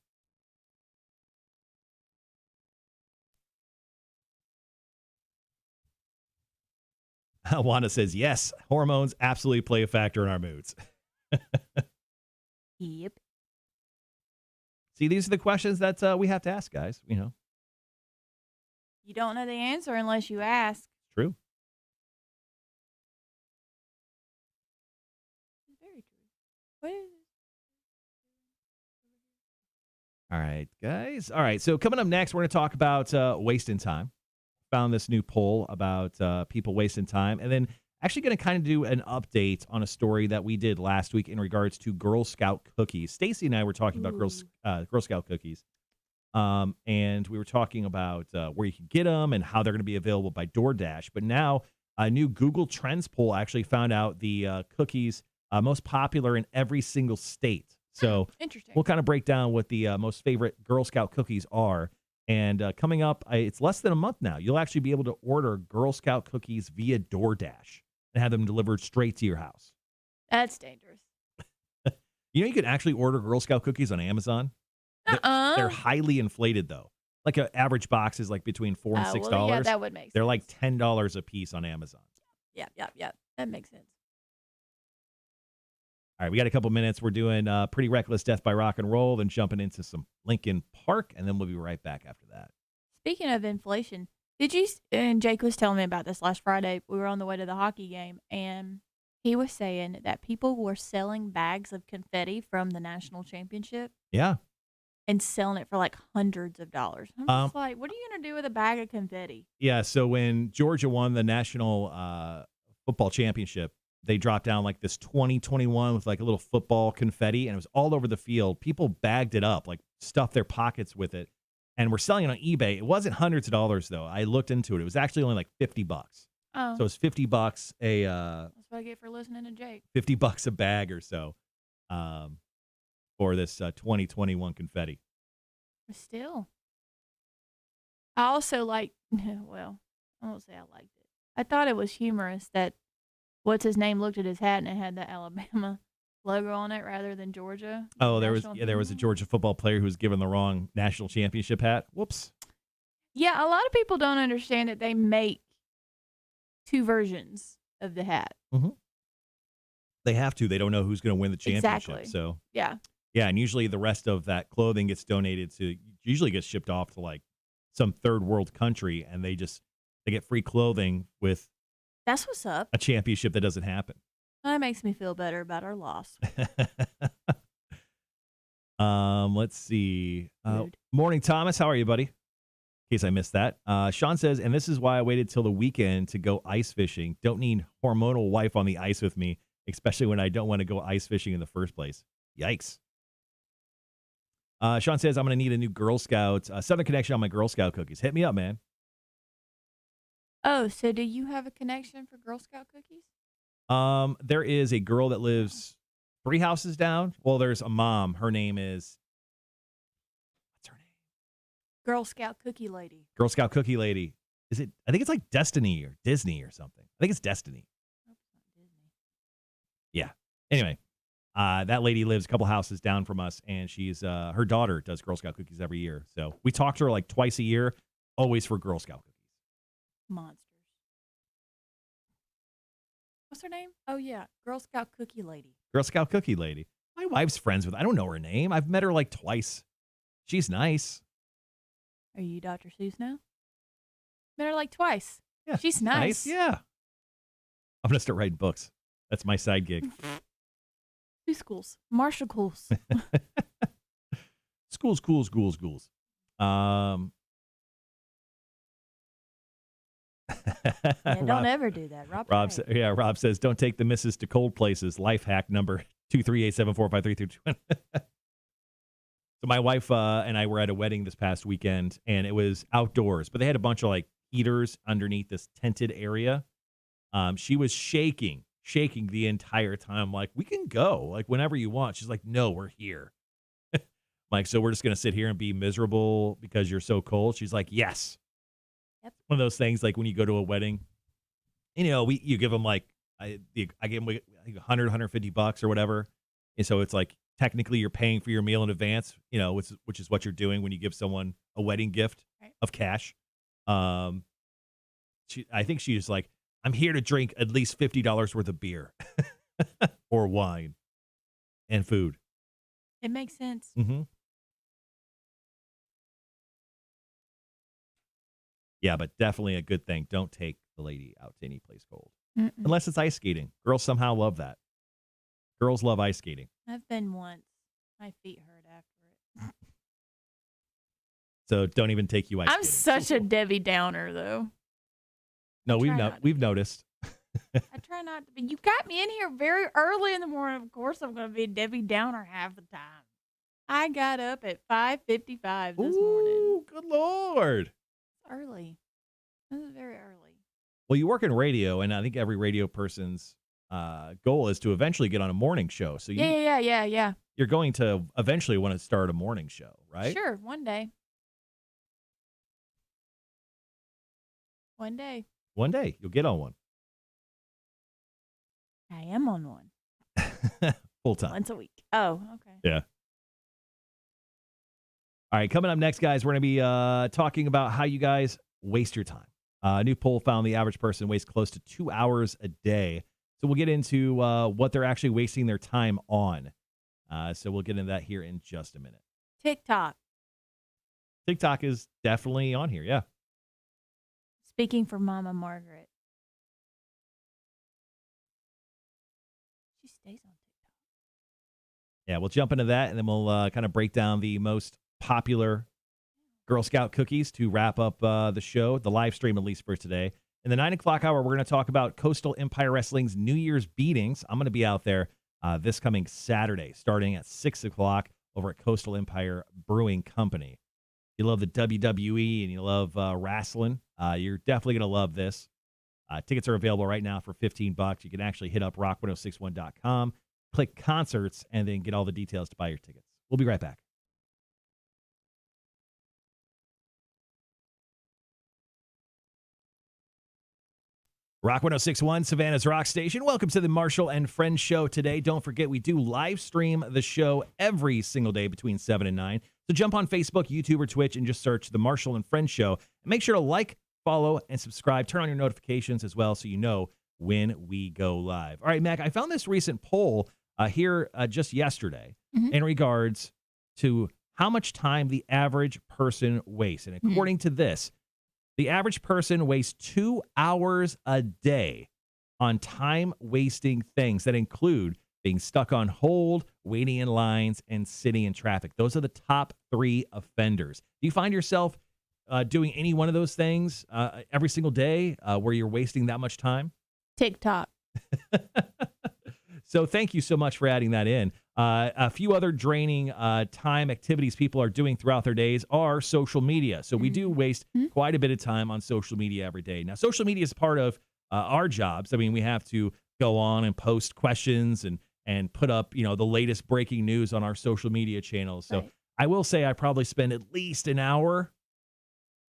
Wanda says, yes, hormones absolutely play a factor in our moods. Yep. See, these are the questions that we have to ask, guys. You don't know the answer unless you ask. True. Very true. What is it? All right, guys. All right, so coming up next, we're going to talk about wasting time. Found this new poll about people wasting time, and then actually going to kind of do an update on a story that we did last week in regards to Girl Scout cookies. Stacy and I were talking about Girl Scout cookies, and we were talking about where you can get them and how they're going to be available by DoorDash. But now a new Google Trends poll actually found out the cookies most popular in every single state. So interesting. We'll kind of break down what the most favorite Girl Scout cookies are. And coming up, it's less than a month now. You'll actually be able to order Girl Scout cookies via DoorDash and have them delivered straight to your house. That's dangerous. You can actually order Girl Scout cookies on Amazon. They're highly inflated, though. Like an average box is like between $4 and $6. Well, yeah, that would make sense. They're like $10 a piece on Amazon. Yeah. That makes sense. All right, we got a couple minutes. We're doing Pretty Reckless, Death by Rock and Roll, then jumping into some Linkin Park, and then we'll be right back after that. Speaking of inflation, and Jake was telling me about this last Friday. We were on the way to the hockey game, and he was saying that people were selling bags of confetti from the national championship. Yeah. And selling it for like hundreds of dollars. I'm just like, what are you going to do with a bag of confetti? Yeah, so when Georgia won the national football championship, they dropped down like this 2021 with like a little football confetti, and it was all over the field. People bagged it up, like stuffed their pockets with it, and were selling it on eBay. It wasn't hundreds of dollars, though. I looked into it. It was actually only like $50. Oh. So it's $50 a that's what I get for listening to Jake. $50 a bag or so for this 2021 confetti. But still. I also I won't say I liked it. I thought it was humorous that what's his name looked at his hat and it had the Alabama logo on it rather than Georgia. Oh, there was a Georgia football player who was given the wrong national championship hat. Whoops. Yeah, a lot of people don't understand that they make two versions of the hat. Mm-hmm. They have to. They don't know who's going to win the championship. Exactly. So yeah, and usually the rest of that clothing gets donated to. Usually gets shipped off to like some third world country, and they get free clothing with That's what's up. A championship that doesn't happen. That makes me feel better about our loss. Let's see. Rude. Morning, Thomas. How are you, buddy? In case I missed that. Sean says, and this is why I waited till the weekend to go ice fishing. Don't need hormonal wife on the ice with me, especially when I don't want to go ice fishing in the first place. Yikes. Sean says, I'm going to need a new Girl Scout, Southern Connection on my Girl Scout cookies. Hit me up, man. Oh, so do you have a connection for Girl Scout cookies? There is a girl that lives 3 houses down. Well, there's a mom. Her name is, what's her name? Girl Scout cookie lady. Girl Scout cookie lady. Is it? I think it's like Destiny or Disney or something. I think it's Destiny. Nope, it's not Disney. Yeah. Anyway, that lady lives a couple houses down from us, and she's her daughter does Girl Scout cookies every year. So we talk to her like twice a year, always for Girl Scout cookies. Monsters. What's her name? Oh, yeah. Girl Scout cookie lady. Girl Scout cookie lady. My wife's friends with. I don't know her name. I've met her like twice. She's nice. Are you Dr. Seuss now? Met her like twice. Yeah, She's nice. Yeah. I'm gonna start writing books. That's my side gig. Two schools. Marshall schools. Schools. Yeah, don't ever do that. Rob says, don't take the missus to cold places. Life hack number 238745332. So my wife and I were at a wedding this past weekend, and it was outdoors, but they had a bunch of like heaters underneath this tented area. She was shaking the entire time. Like, we can go like whenever you want. She's like, no, we're here. Like, so we're just going to sit here and be miserable because you're so cold. She's like, yes. Yep. One of those things, like when you go to a wedding, you give them like, I gave them like $100, $150 or whatever. And so it's like, technically you're paying for your meal in advance, which is what you're doing when you give someone a wedding gift of cash. I think she's like, I'm here to drink at least $50 worth of beer or wine and food. It makes sense. Mm-hmm. Yeah, but definitely a good thing. Don't take the lady out to any place cold. Mm-mm. Unless it's ice skating. Girls somehow love that. Girls love ice skating. I've been once. My feet hurt after it. So don't even take you ice I'm skating. such a Debbie Downer, though. No, we've noticed. I try not to be. You got me in here very early in the morning. Of course, I'm going to be a Debbie Downer half the time. I got up at 5:55 this morning. Ooh, good Lord. Early. This is very early. Well, you work in radio, and I think every radio person's goal is to eventually get on a morning show. So Yeah. you're going to eventually want to start a morning show, right? Sure, one day. One day. One day you'll get on one. I am on one. Full time. Once a week. Oh, okay. Yeah. All right, coming up next, guys, we're going to be talking about how you guys waste your time. A new poll found the average person wastes close to 2 hours a day. So we'll get into what they're actually wasting their time on. So we'll get into that here in just a minute. TikTok. TikTok is definitely on here, yeah. Speaking for Mama Margaret. She stays on TikTok. Yeah, we'll jump into that, and then we'll kind of break down the most popular Girl Scout cookies to wrap up the show, the live stream, at least for today. In the 9 o'clock hour, we're going to talk about Coastal Empire Wrestling's New Year's beatings. I'm going to be out there this coming Saturday, starting at 6 o'clock over at Coastal Empire Brewing Company. You love the WWE and you love wrestling, you're definitely going to love this. Tickets are available right now for $15. You can actually hit up rock1061.com, click concerts, and then get all the details to buy your tickets. We'll be right back. Rock 1061, Savannah's Rock Station. Welcome to the Marshall and Friends Show today. Don't forget, we do live stream the show every single day between 7 and 9. So jump on Facebook, YouTube, or Twitch and just search the Marshall and Friends Show. And make sure to like, follow, and subscribe. Turn on your notifications as well so you know when we go live. All right, Mac, I found this recent poll here just yesterday in regards to how much time the average person wastes. And according to this, the average person wastes 2 hours a day on time-wasting things that include being stuck on hold, waiting in lines, and sitting in traffic. Those are the top 3 offenders. Do you find yourself doing any one of those things every single day where you're wasting that much time? TikTok. So thank you so much for adding that in. A few other draining time activities people are doing throughout their days are social media. So we do waste quite a bit of time on social media every day. Now, social media is part of our jobs. I mean, we have to go on and post questions and put up, the latest breaking news on our social media channels. So Right. I will say I probably spend at least an hour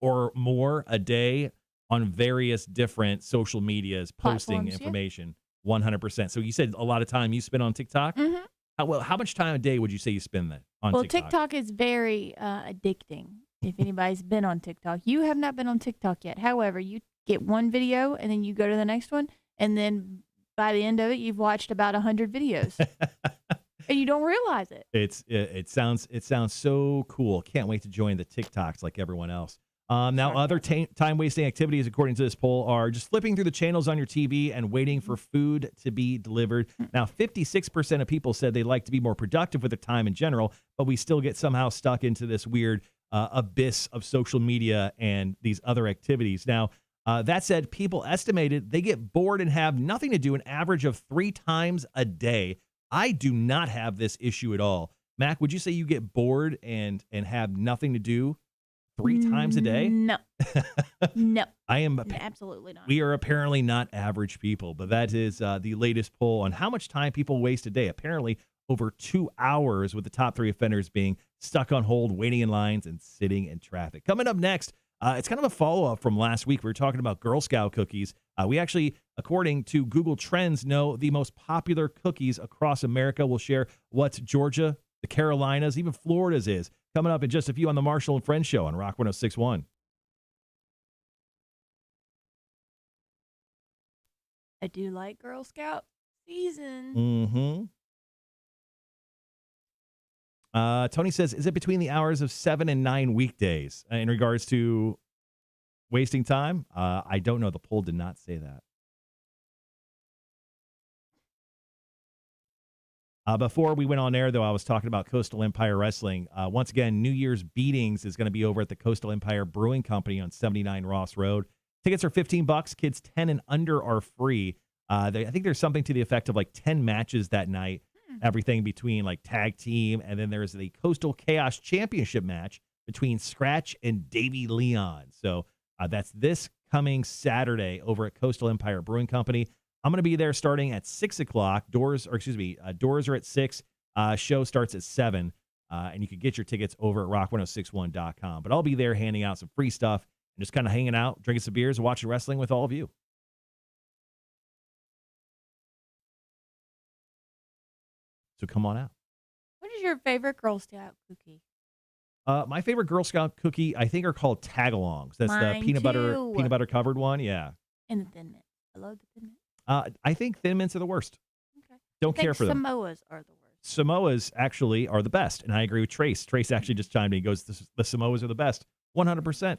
or more a day on various different social medias posting Platforms, yeah. information. 100%. So you said a lot of time you spend on TikTok? Mm-hmm. How much time a day would you say you spend that on Well, TikTok? TikTok is very addicting. If anybody's been on TikTok, you have not been on TikTok yet. However, you get one video and then you go to the next one, and then by the end of it, you've watched about 100 videos, and you don't realize it. It sounds so cool. Can't wait to join the TikToks like everyone else. Now, other time-wasting activities, according to this poll, are just flipping through the channels on your TV and waiting for food to be delivered. Now, 56% of people said they like to be more productive with their time in general, but we still get somehow stuck into this weird abyss of social media and these other activities. Now, that said, people estimated they get bored and have nothing to do an average of 3 times a day. I do not have this issue at all. Mac, would you say you get bored and have nothing to do 3 times a day? No. No. I am. Absolutely not. We are apparently not average people, but that is the latest poll on how much time people waste a day. Apparently over 2 hours, with the top 3 offenders being stuck on hold, waiting in lines, and sitting in traffic. Coming up next, it's kind of a follow-up from last week. We were talking about Girl Scout cookies. We actually, according to Google Trends, know the most popular cookies across America. We'll share what Georgia, the Carolinas, even Florida's is. Coming up in just a few on the Marshall and Friends Show on Rock 106.1. I do like Girl Scout season. Mm-hmm. Tony says, is it between the hours of 7 and 9 weekdays in regards to wasting time? I don't know. The poll did not say that. Before we went on air, though, I was talking about Coastal Empire Wrestling. Once again, New Year's Beatings is going to be over at the Coastal Empire Brewing Company on 79 Ross Road. Tickets are $15. Kids 10 and under are free. I think there's something to the effect of like 10 matches that night. Everything between like tag team, and then there's the Coastal Chaos Championship match between Scratch and Davey Leon. So that's this coming Saturday over at Coastal Empire Brewing Company. I'm going to be there starting at 6 o'clock. Doors are at 6. Show starts at 7. And you can get your tickets over at rock1061.com. But I'll be there handing out some free stuff and just kind of hanging out, drinking some beers, and watching wrestling with all of you. So come on out. What is your favorite Girl Scout cookie? My favorite Girl Scout cookie, I think, are called Tagalongs. That's Mine the peanut too. butter covered one. Yeah. And the Thin Mint. I love the Thin Mint. I think Thin Mints are the worst. Okay. Don't care for them. Samoas are the worst. Samoas actually are the best, and I agree with Trace. Trace actually just chimed in. He goes, the Samoas are the best. 100%. Do coconut.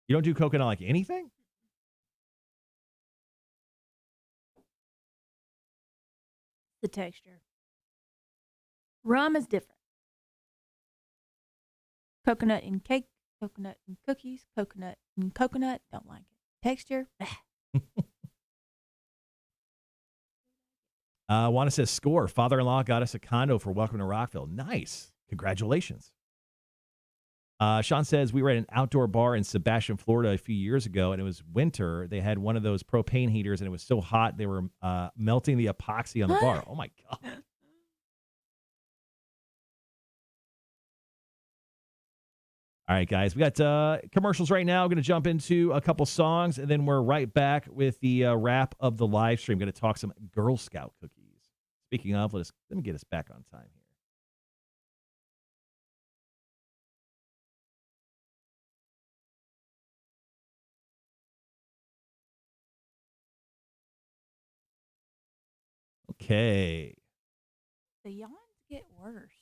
You don't do coconut like anything? The texture. Rum is different. Coconut in cake, coconut in cookies, coconut in coconut. Don't like it. Texture. Wanda says, score. Father-in-law got us a condo for Welcome to Rockville. Nice. Congratulations. Sean says, we were at an outdoor bar in Sebastian, Florida a few years ago, and it was winter. They had one of those propane heaters, and it was so hot they were melting the epoxy on the bar. Oh, my God. All right, guys, we got commercials right now. I'm going to jump into a couple songs, and then we're right back with the wrap of the live stream. Going to talk some Girl Scout cookies. Speaking of, let me get us back on time here. Okay. The yawns get worse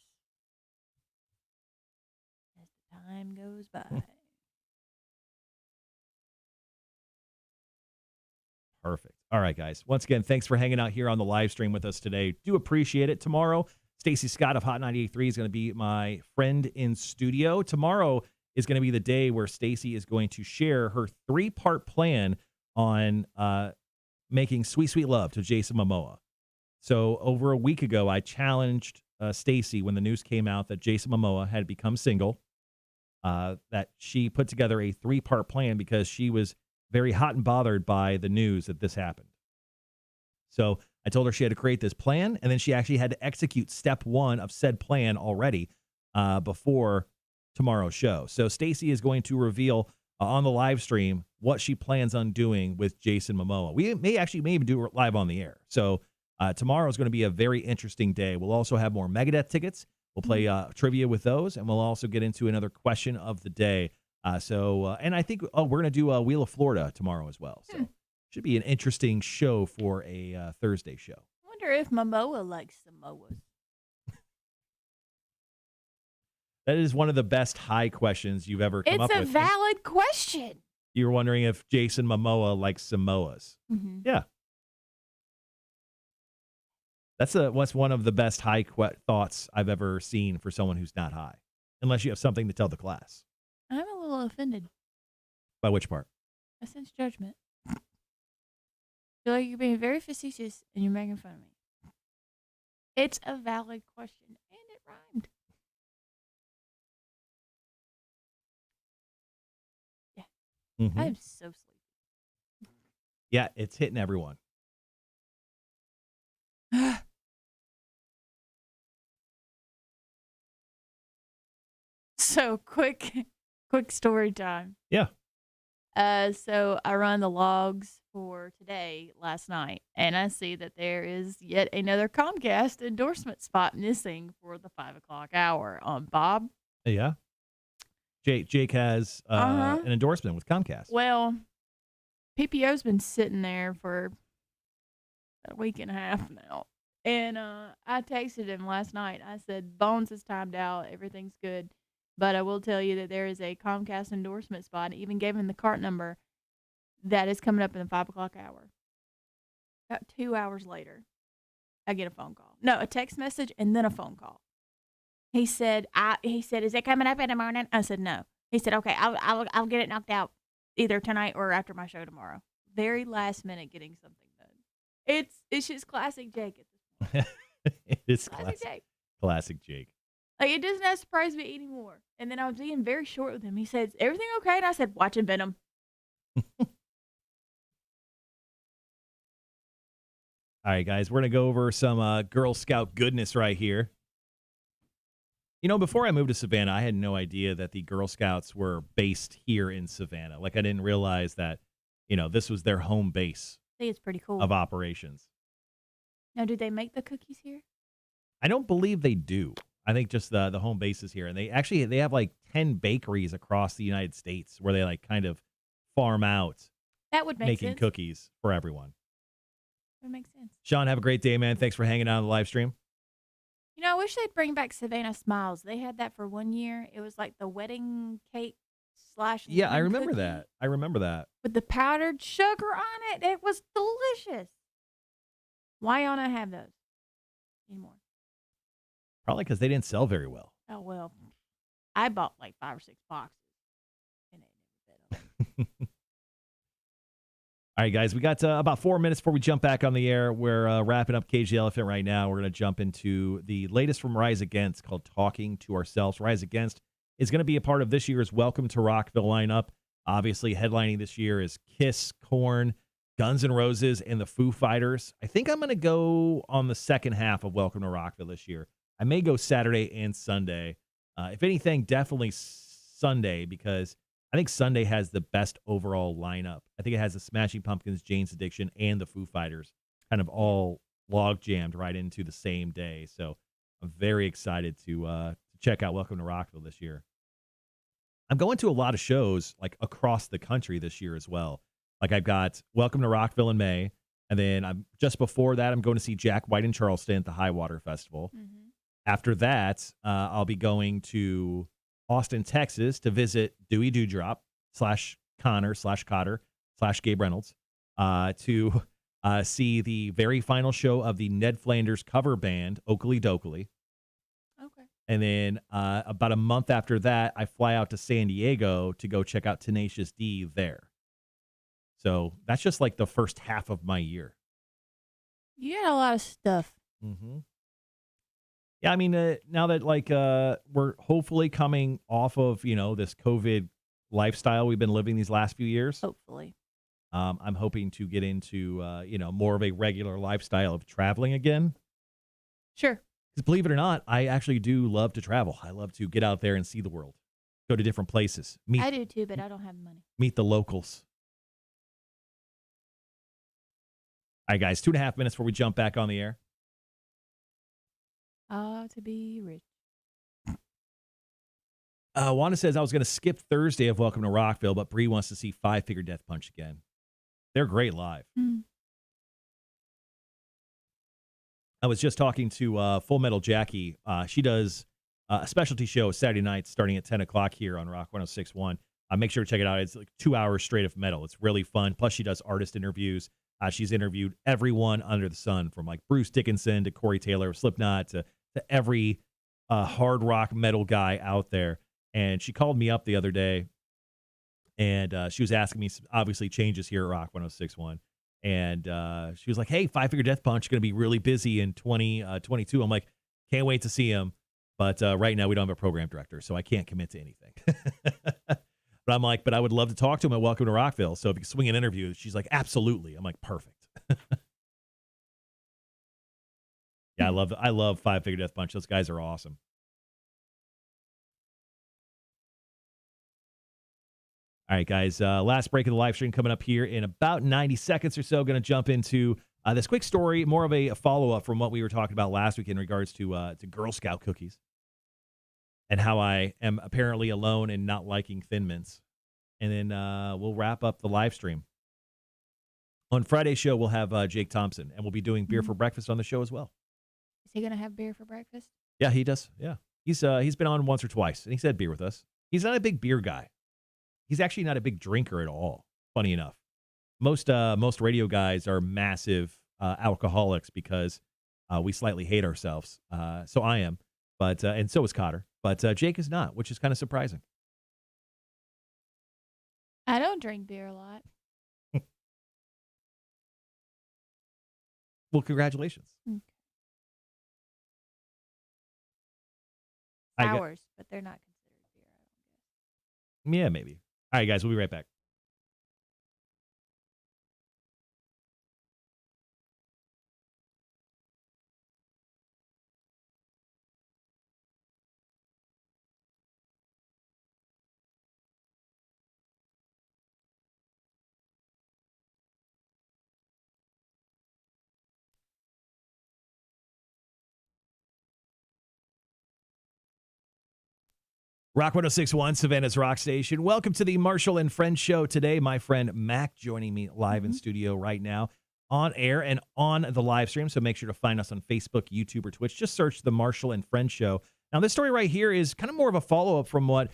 as the time goes by. Perfect. All right, guys. Once again, thanks for hanging out here on the live stream with us today. Do appreciate it. Tomorrow, Stacey Scott of Hot 98.3 is going to be my friend in studio. Tomorrow is going to be the day where Stacey is going to share her 3-part plan on making Sweet Sweet Love to Jason Momoa. So over a week ago, I challenged Stacey when the news came out that Jason Momoa had become single, that she put together a 3-part plan because she was very hot and bothered by the news that this happened. So I told her she had to create this plan, and then she actually had to execute step 1 of said plan already before tomorrow's show. So Stacey is going to reveal on the live stream what she plans on doing with Jason Momoa. We may even do it live on the air. So tomorrow is going to be a very interesting day. We'll also have more Megadeth tickets. We'll play trivia with those, and we'll also get into another question of the day. And I think we're going to do a Wheel of Florida tomorrow as well. So should be an interesting show for a Thursday show. I wonder if Momoa likes Samoas. That is one of the best high questions you've ever come up with. It's a valid question. You were wondering if Jason Momoa likes Samoas. Mm-hmm. Yeah. What's one of the best high thoughts I've ever seen for someone who's not high, unless you have something to tell the class. I'm a little offended. By which part? I sense judgment. I feel like you're being very facetious and you're making fun of me. It's a valid question, and it rhymed. Yeah. Mm-hmm. I'm so sleepy. Yeah, it's hitting everyone. So quick story time. Yeah. So I run the logs for today last night, and I see that there is yet another Comcast endorsement spot missing for the 5:00 hour on Bob. Yeah. Jake has an endorsement with Comcast. Well, PPO's been sitting there for a week and a half now. And I texted him last night. I said, Bones is timed out. Everything's good. But I will tell you that there is a Comcast endorsement spot. I even gave him the cart number that is coming up in the 5:00 hour. About 2 hours later, I get a phone call. No, a text message and then a phone call. He said, is it coming up in the morning? I said, no. He said, okay, I'll get it knocked out either tonight or after my show tomorrow. Very last minute getting something done. It's just classic Jake at this point. It is classic Jake. Classic Jake. Like, it doesn't surprise me anymore. And then I was being very short with him. He said, everything okay? And I said, watching Venom. All right, guys, we're going to go over some Girl Scout goodness right here. You know, before I moved to Savannah, I had no idea that the Girl Scouts were based here in Savannah. Like, I didn't realize that, this was their home base. I think it's pretty cool. Of operations. Now, do they make the cookies here? I don't believe they do. I think just the home base is here. And they have like 10 bakeries across the United States where they like kind of farm out that would make making sense. Cookies for everyone. That makes sense. Sean, have a great day, man. Thanks for hanging out on the live stream. I wish they'd bring back Savannah Smiles. They had that for 1 year. It was like the wedding cake / Yeah, I remember cookie that. I remember that. with the powdered sugar on it. It was delicious. Why don't I have those anymore? Probably because they didn't sell very well. Oh, well, I bought like 5 or 6 boxes. And they never fit them. All right, guys, we got about 4 minutes before we jump back on the air. We're wrapping up Cage the Elephant right now. We're going to jump into the latest from Rise Against called Talking to Ourselves. Rise Against is going to be a part of this year's Welcome to Rockville lineup. Obviously, headlining this year is Kiss, Korn, Guns N' Roses, and the Foo Fighters. I think I'm going to go on the second half of Welcome to Rockville this year. I may go Saturday and Sunday. If anything, definitely Sunday, because I think Sunday has the best overall lineup. I think it has the Smashing Pumpkins, Jane's Addiction, and the Foo Fighters kind of all log jammed right into the same day. So I'm very excited to check out Welcome to Rockville this year. I'm going to a lot of shows like across the country this year as well. Like I've got Welcome to Rockville in May, and then just before that, I'm going to see Jack White in Charleston at the Highwater Festival. Mm-hmm. After that, I'll be going to Austin, Texas to visit Dewey Dewdrop /Connor/Cotter /Gabe Reynolds. to see the very final show of the Ned Flanders cover band, Oakley Dokley. Okay. And then about a month after that, I fly out to San Diego to go check out Tenacious D there. So that's just like the first half of my year. You got a lot of stuff. Mm-hmm. Yeah, I mean, now that we're hopefully coming off of, this COVID lifestyle we've been living these last few years. Hopefully. I'm hoping to get into, more of a regular lifestyle of traveling again. Sure. Because believe it or not, I actually do love to travel. I love to get out there and see the world, go to different places, I do too, but I don't have the money. meet the locals. All right, guys, 2.5 minutes before we jump back on the air. To be rich. Wanda says, I was going to skip Thursday of Welcome to Rockville, but Bree wants to see Five Finger Death Punch again. They're great live. Mm. I was just talking to Full Metal Jackie. She does a specialty show Saturday nights starting at 10 o'clock here on Rock 106.1. Make sure to check it out. It's like 2 hours straight of metal. It's really fun. Plus, she does artist interviews. She's interviewed everyone under the sun, from like Bruce Dickinson to Corey Taylor of Slipknot to every hard rock metal guy out there. And she called me up the other day, and she was asking me, obviously, changes here at Rock 106.1. And she was like, hey, Five Finger Death Punch is going to be really busy in 2022. I'm like, can't wait to see him. But right now we don't have a program director, so I can't commit to anything. But I'm like, but I would love to talk to him at Welcome to Rockville. So if you can swing an interview, she's like, absolutely. I'm like, perfect. Yeah, I love Five Finger Death Punch. Those guys are awesome. All right, guys. Last break of the live stream coming up here in about 90 seconds or so. Going to jump into this quick story, more of a follow-up from what we were talking about last week in regards to Girl Scout cookies and how I am apparently alone in not liking Thin Mints. And then we'll wrap up the live stream. On Friday's show, we'll have Jake Thompson, and we'll be doing beer for breakfast on the show as well. Is he going to have beer for breakfast? Yeah, he does. Yeah. He's been on once or twice, and he said beer with us. He's not a big beer guy. He's actually not a big drinker at all, funny enough. Most radio guys are massive alcoholics because we slightly hate ourselves. So I am, but and so is Cotter. But Jake is not, which is kind of surprising. I don't drink beer a lot. Well, congratulations. Okay. I Sours, but they're not considered beer, I don't guess. Yeah, maybe. All right, guys, we'll be right back. Rock 106.1, Savannah's Rock Station. Welcome to the Marshall and Friends show today. My friend Mac joining me live in studio right now, on air and on the live stream. So make sure to find us on Facebook, YouTube, or Twitch. Just search the Marshall and Friends show. Now, this story right here is kind of more of a follow-up from what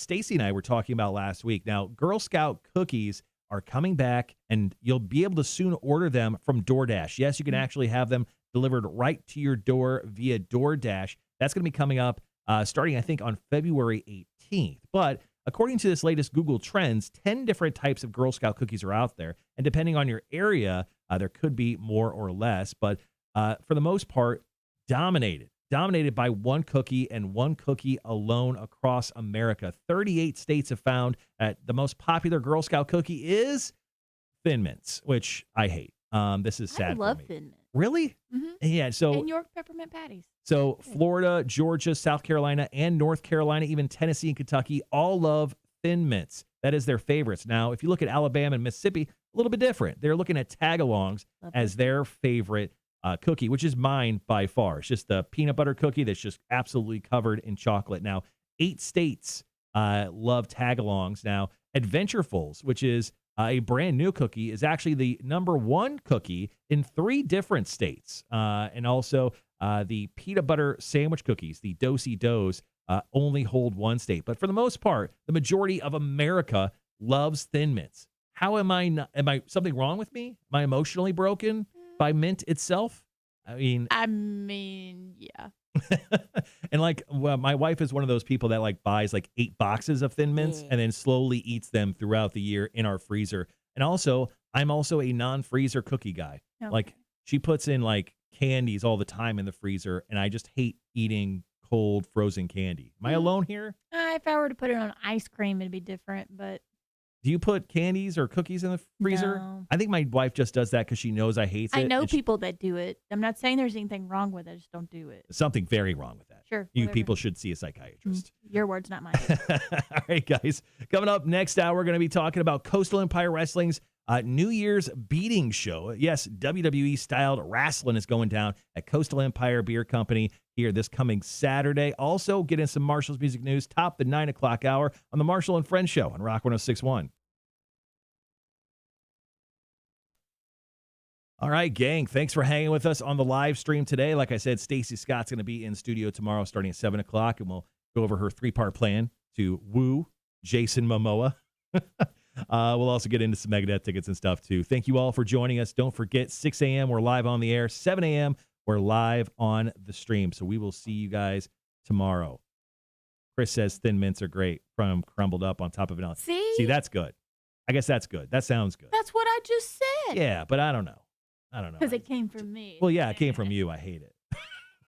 Stacy and I were talking about last week. Now, Girl Scout cookies are coming back, and you'll be able to soon order them from DoorDash. Yes, you can actually have them delivered right to your door via DoorDash. That's going to be coming up starting, I think, on February 18th. But according to this latest Google Trends, 10 different types of Girl Scout cookies are out there. And depending on your area, there could be more or less. But for the most part, dominated by one cookie and one cookie alone across America. 38 states have found that the most popular Girl Scout cookie is Thin Mints, which I hate. This is sad I love for me. Thin Mints. Really? Mm-hmm. Yeah. So And York peppermint patties. So Florida, Georgia, South Carolina, and North Carolina, even Tennessee and Kentucky, all love Thin Mints. That is their favorites. Now, if you look at Alabama and Mississippi, a little bit different. They're looking at Tagalongs as their favorite cookie, which is mine by far. It's just the peanut butter cookie that's just absolutely covered in chocolate. Now, 8 states love Tagalongs. Now, Adventurefuls, which is a brand new cookie, is actually the #1 cookie in 3 different states. And also the peanut butter sandwich cookies, the Do-si-dos, only hold 1 state. But for the most part, the majority of America loves Thin Mints. How am I something wrong with me? Am I emotionally broken by mint itself? I mean, yeah. and like, well, my wife is one of those people that like buys like 8 boxes of Thin Mints and then slowly eats them throughout the year in our freezer. And also, I'm also a non-freezer cookie guy. Okay. Like, she puts in like candies all the time in the freezer, and I just hate eating cold frozen candy. Am I alone here? If I were to put it on ice cream, it'd be different, but Do you put candies or cookies in the freezer? no. I think my wife just does that because she knows I hate it. I know and people that do it. I'm not saying there's anything wrong with it. I just don't do it. something very wrong with that. Sure. You whatever. people should see a psychiatrist. Your words, not mine. All right, guys. Coming up next hour, we're going to be talking about Coastal Empire Wrestling's New Year's beating show. Yes, WWE-styled wrestling is going down at Coastal Empire Beer Company here this coming Saturday. Also, get in some Marshall's music news, top the 9 o'clock hour on the Marshall and Friends Show on Rock 106.1. All right, gang. Thanks for hanging with us on the live stream today. Like I said, Stacey Scott's going to be in studio tomorrow starting at 7 o'clock, and we'll go over her 3-part plan to woo Jason Momoa. We'll also get into some Megadeth tickets and stuff, too. Thank you all for joining us. Don't forget, 6 a.m., we're live on the air. 7 a.m., we're live on the stream. So we will see you guys tomorrow. Chris says Thin Mints are great from crumbled up on top of vanilla. See, that's good. I guess that's good. That sounds good. That's what I just said. Yeah, but I don't know. Because it came from me. Well, yeah, it came from you. I hate it.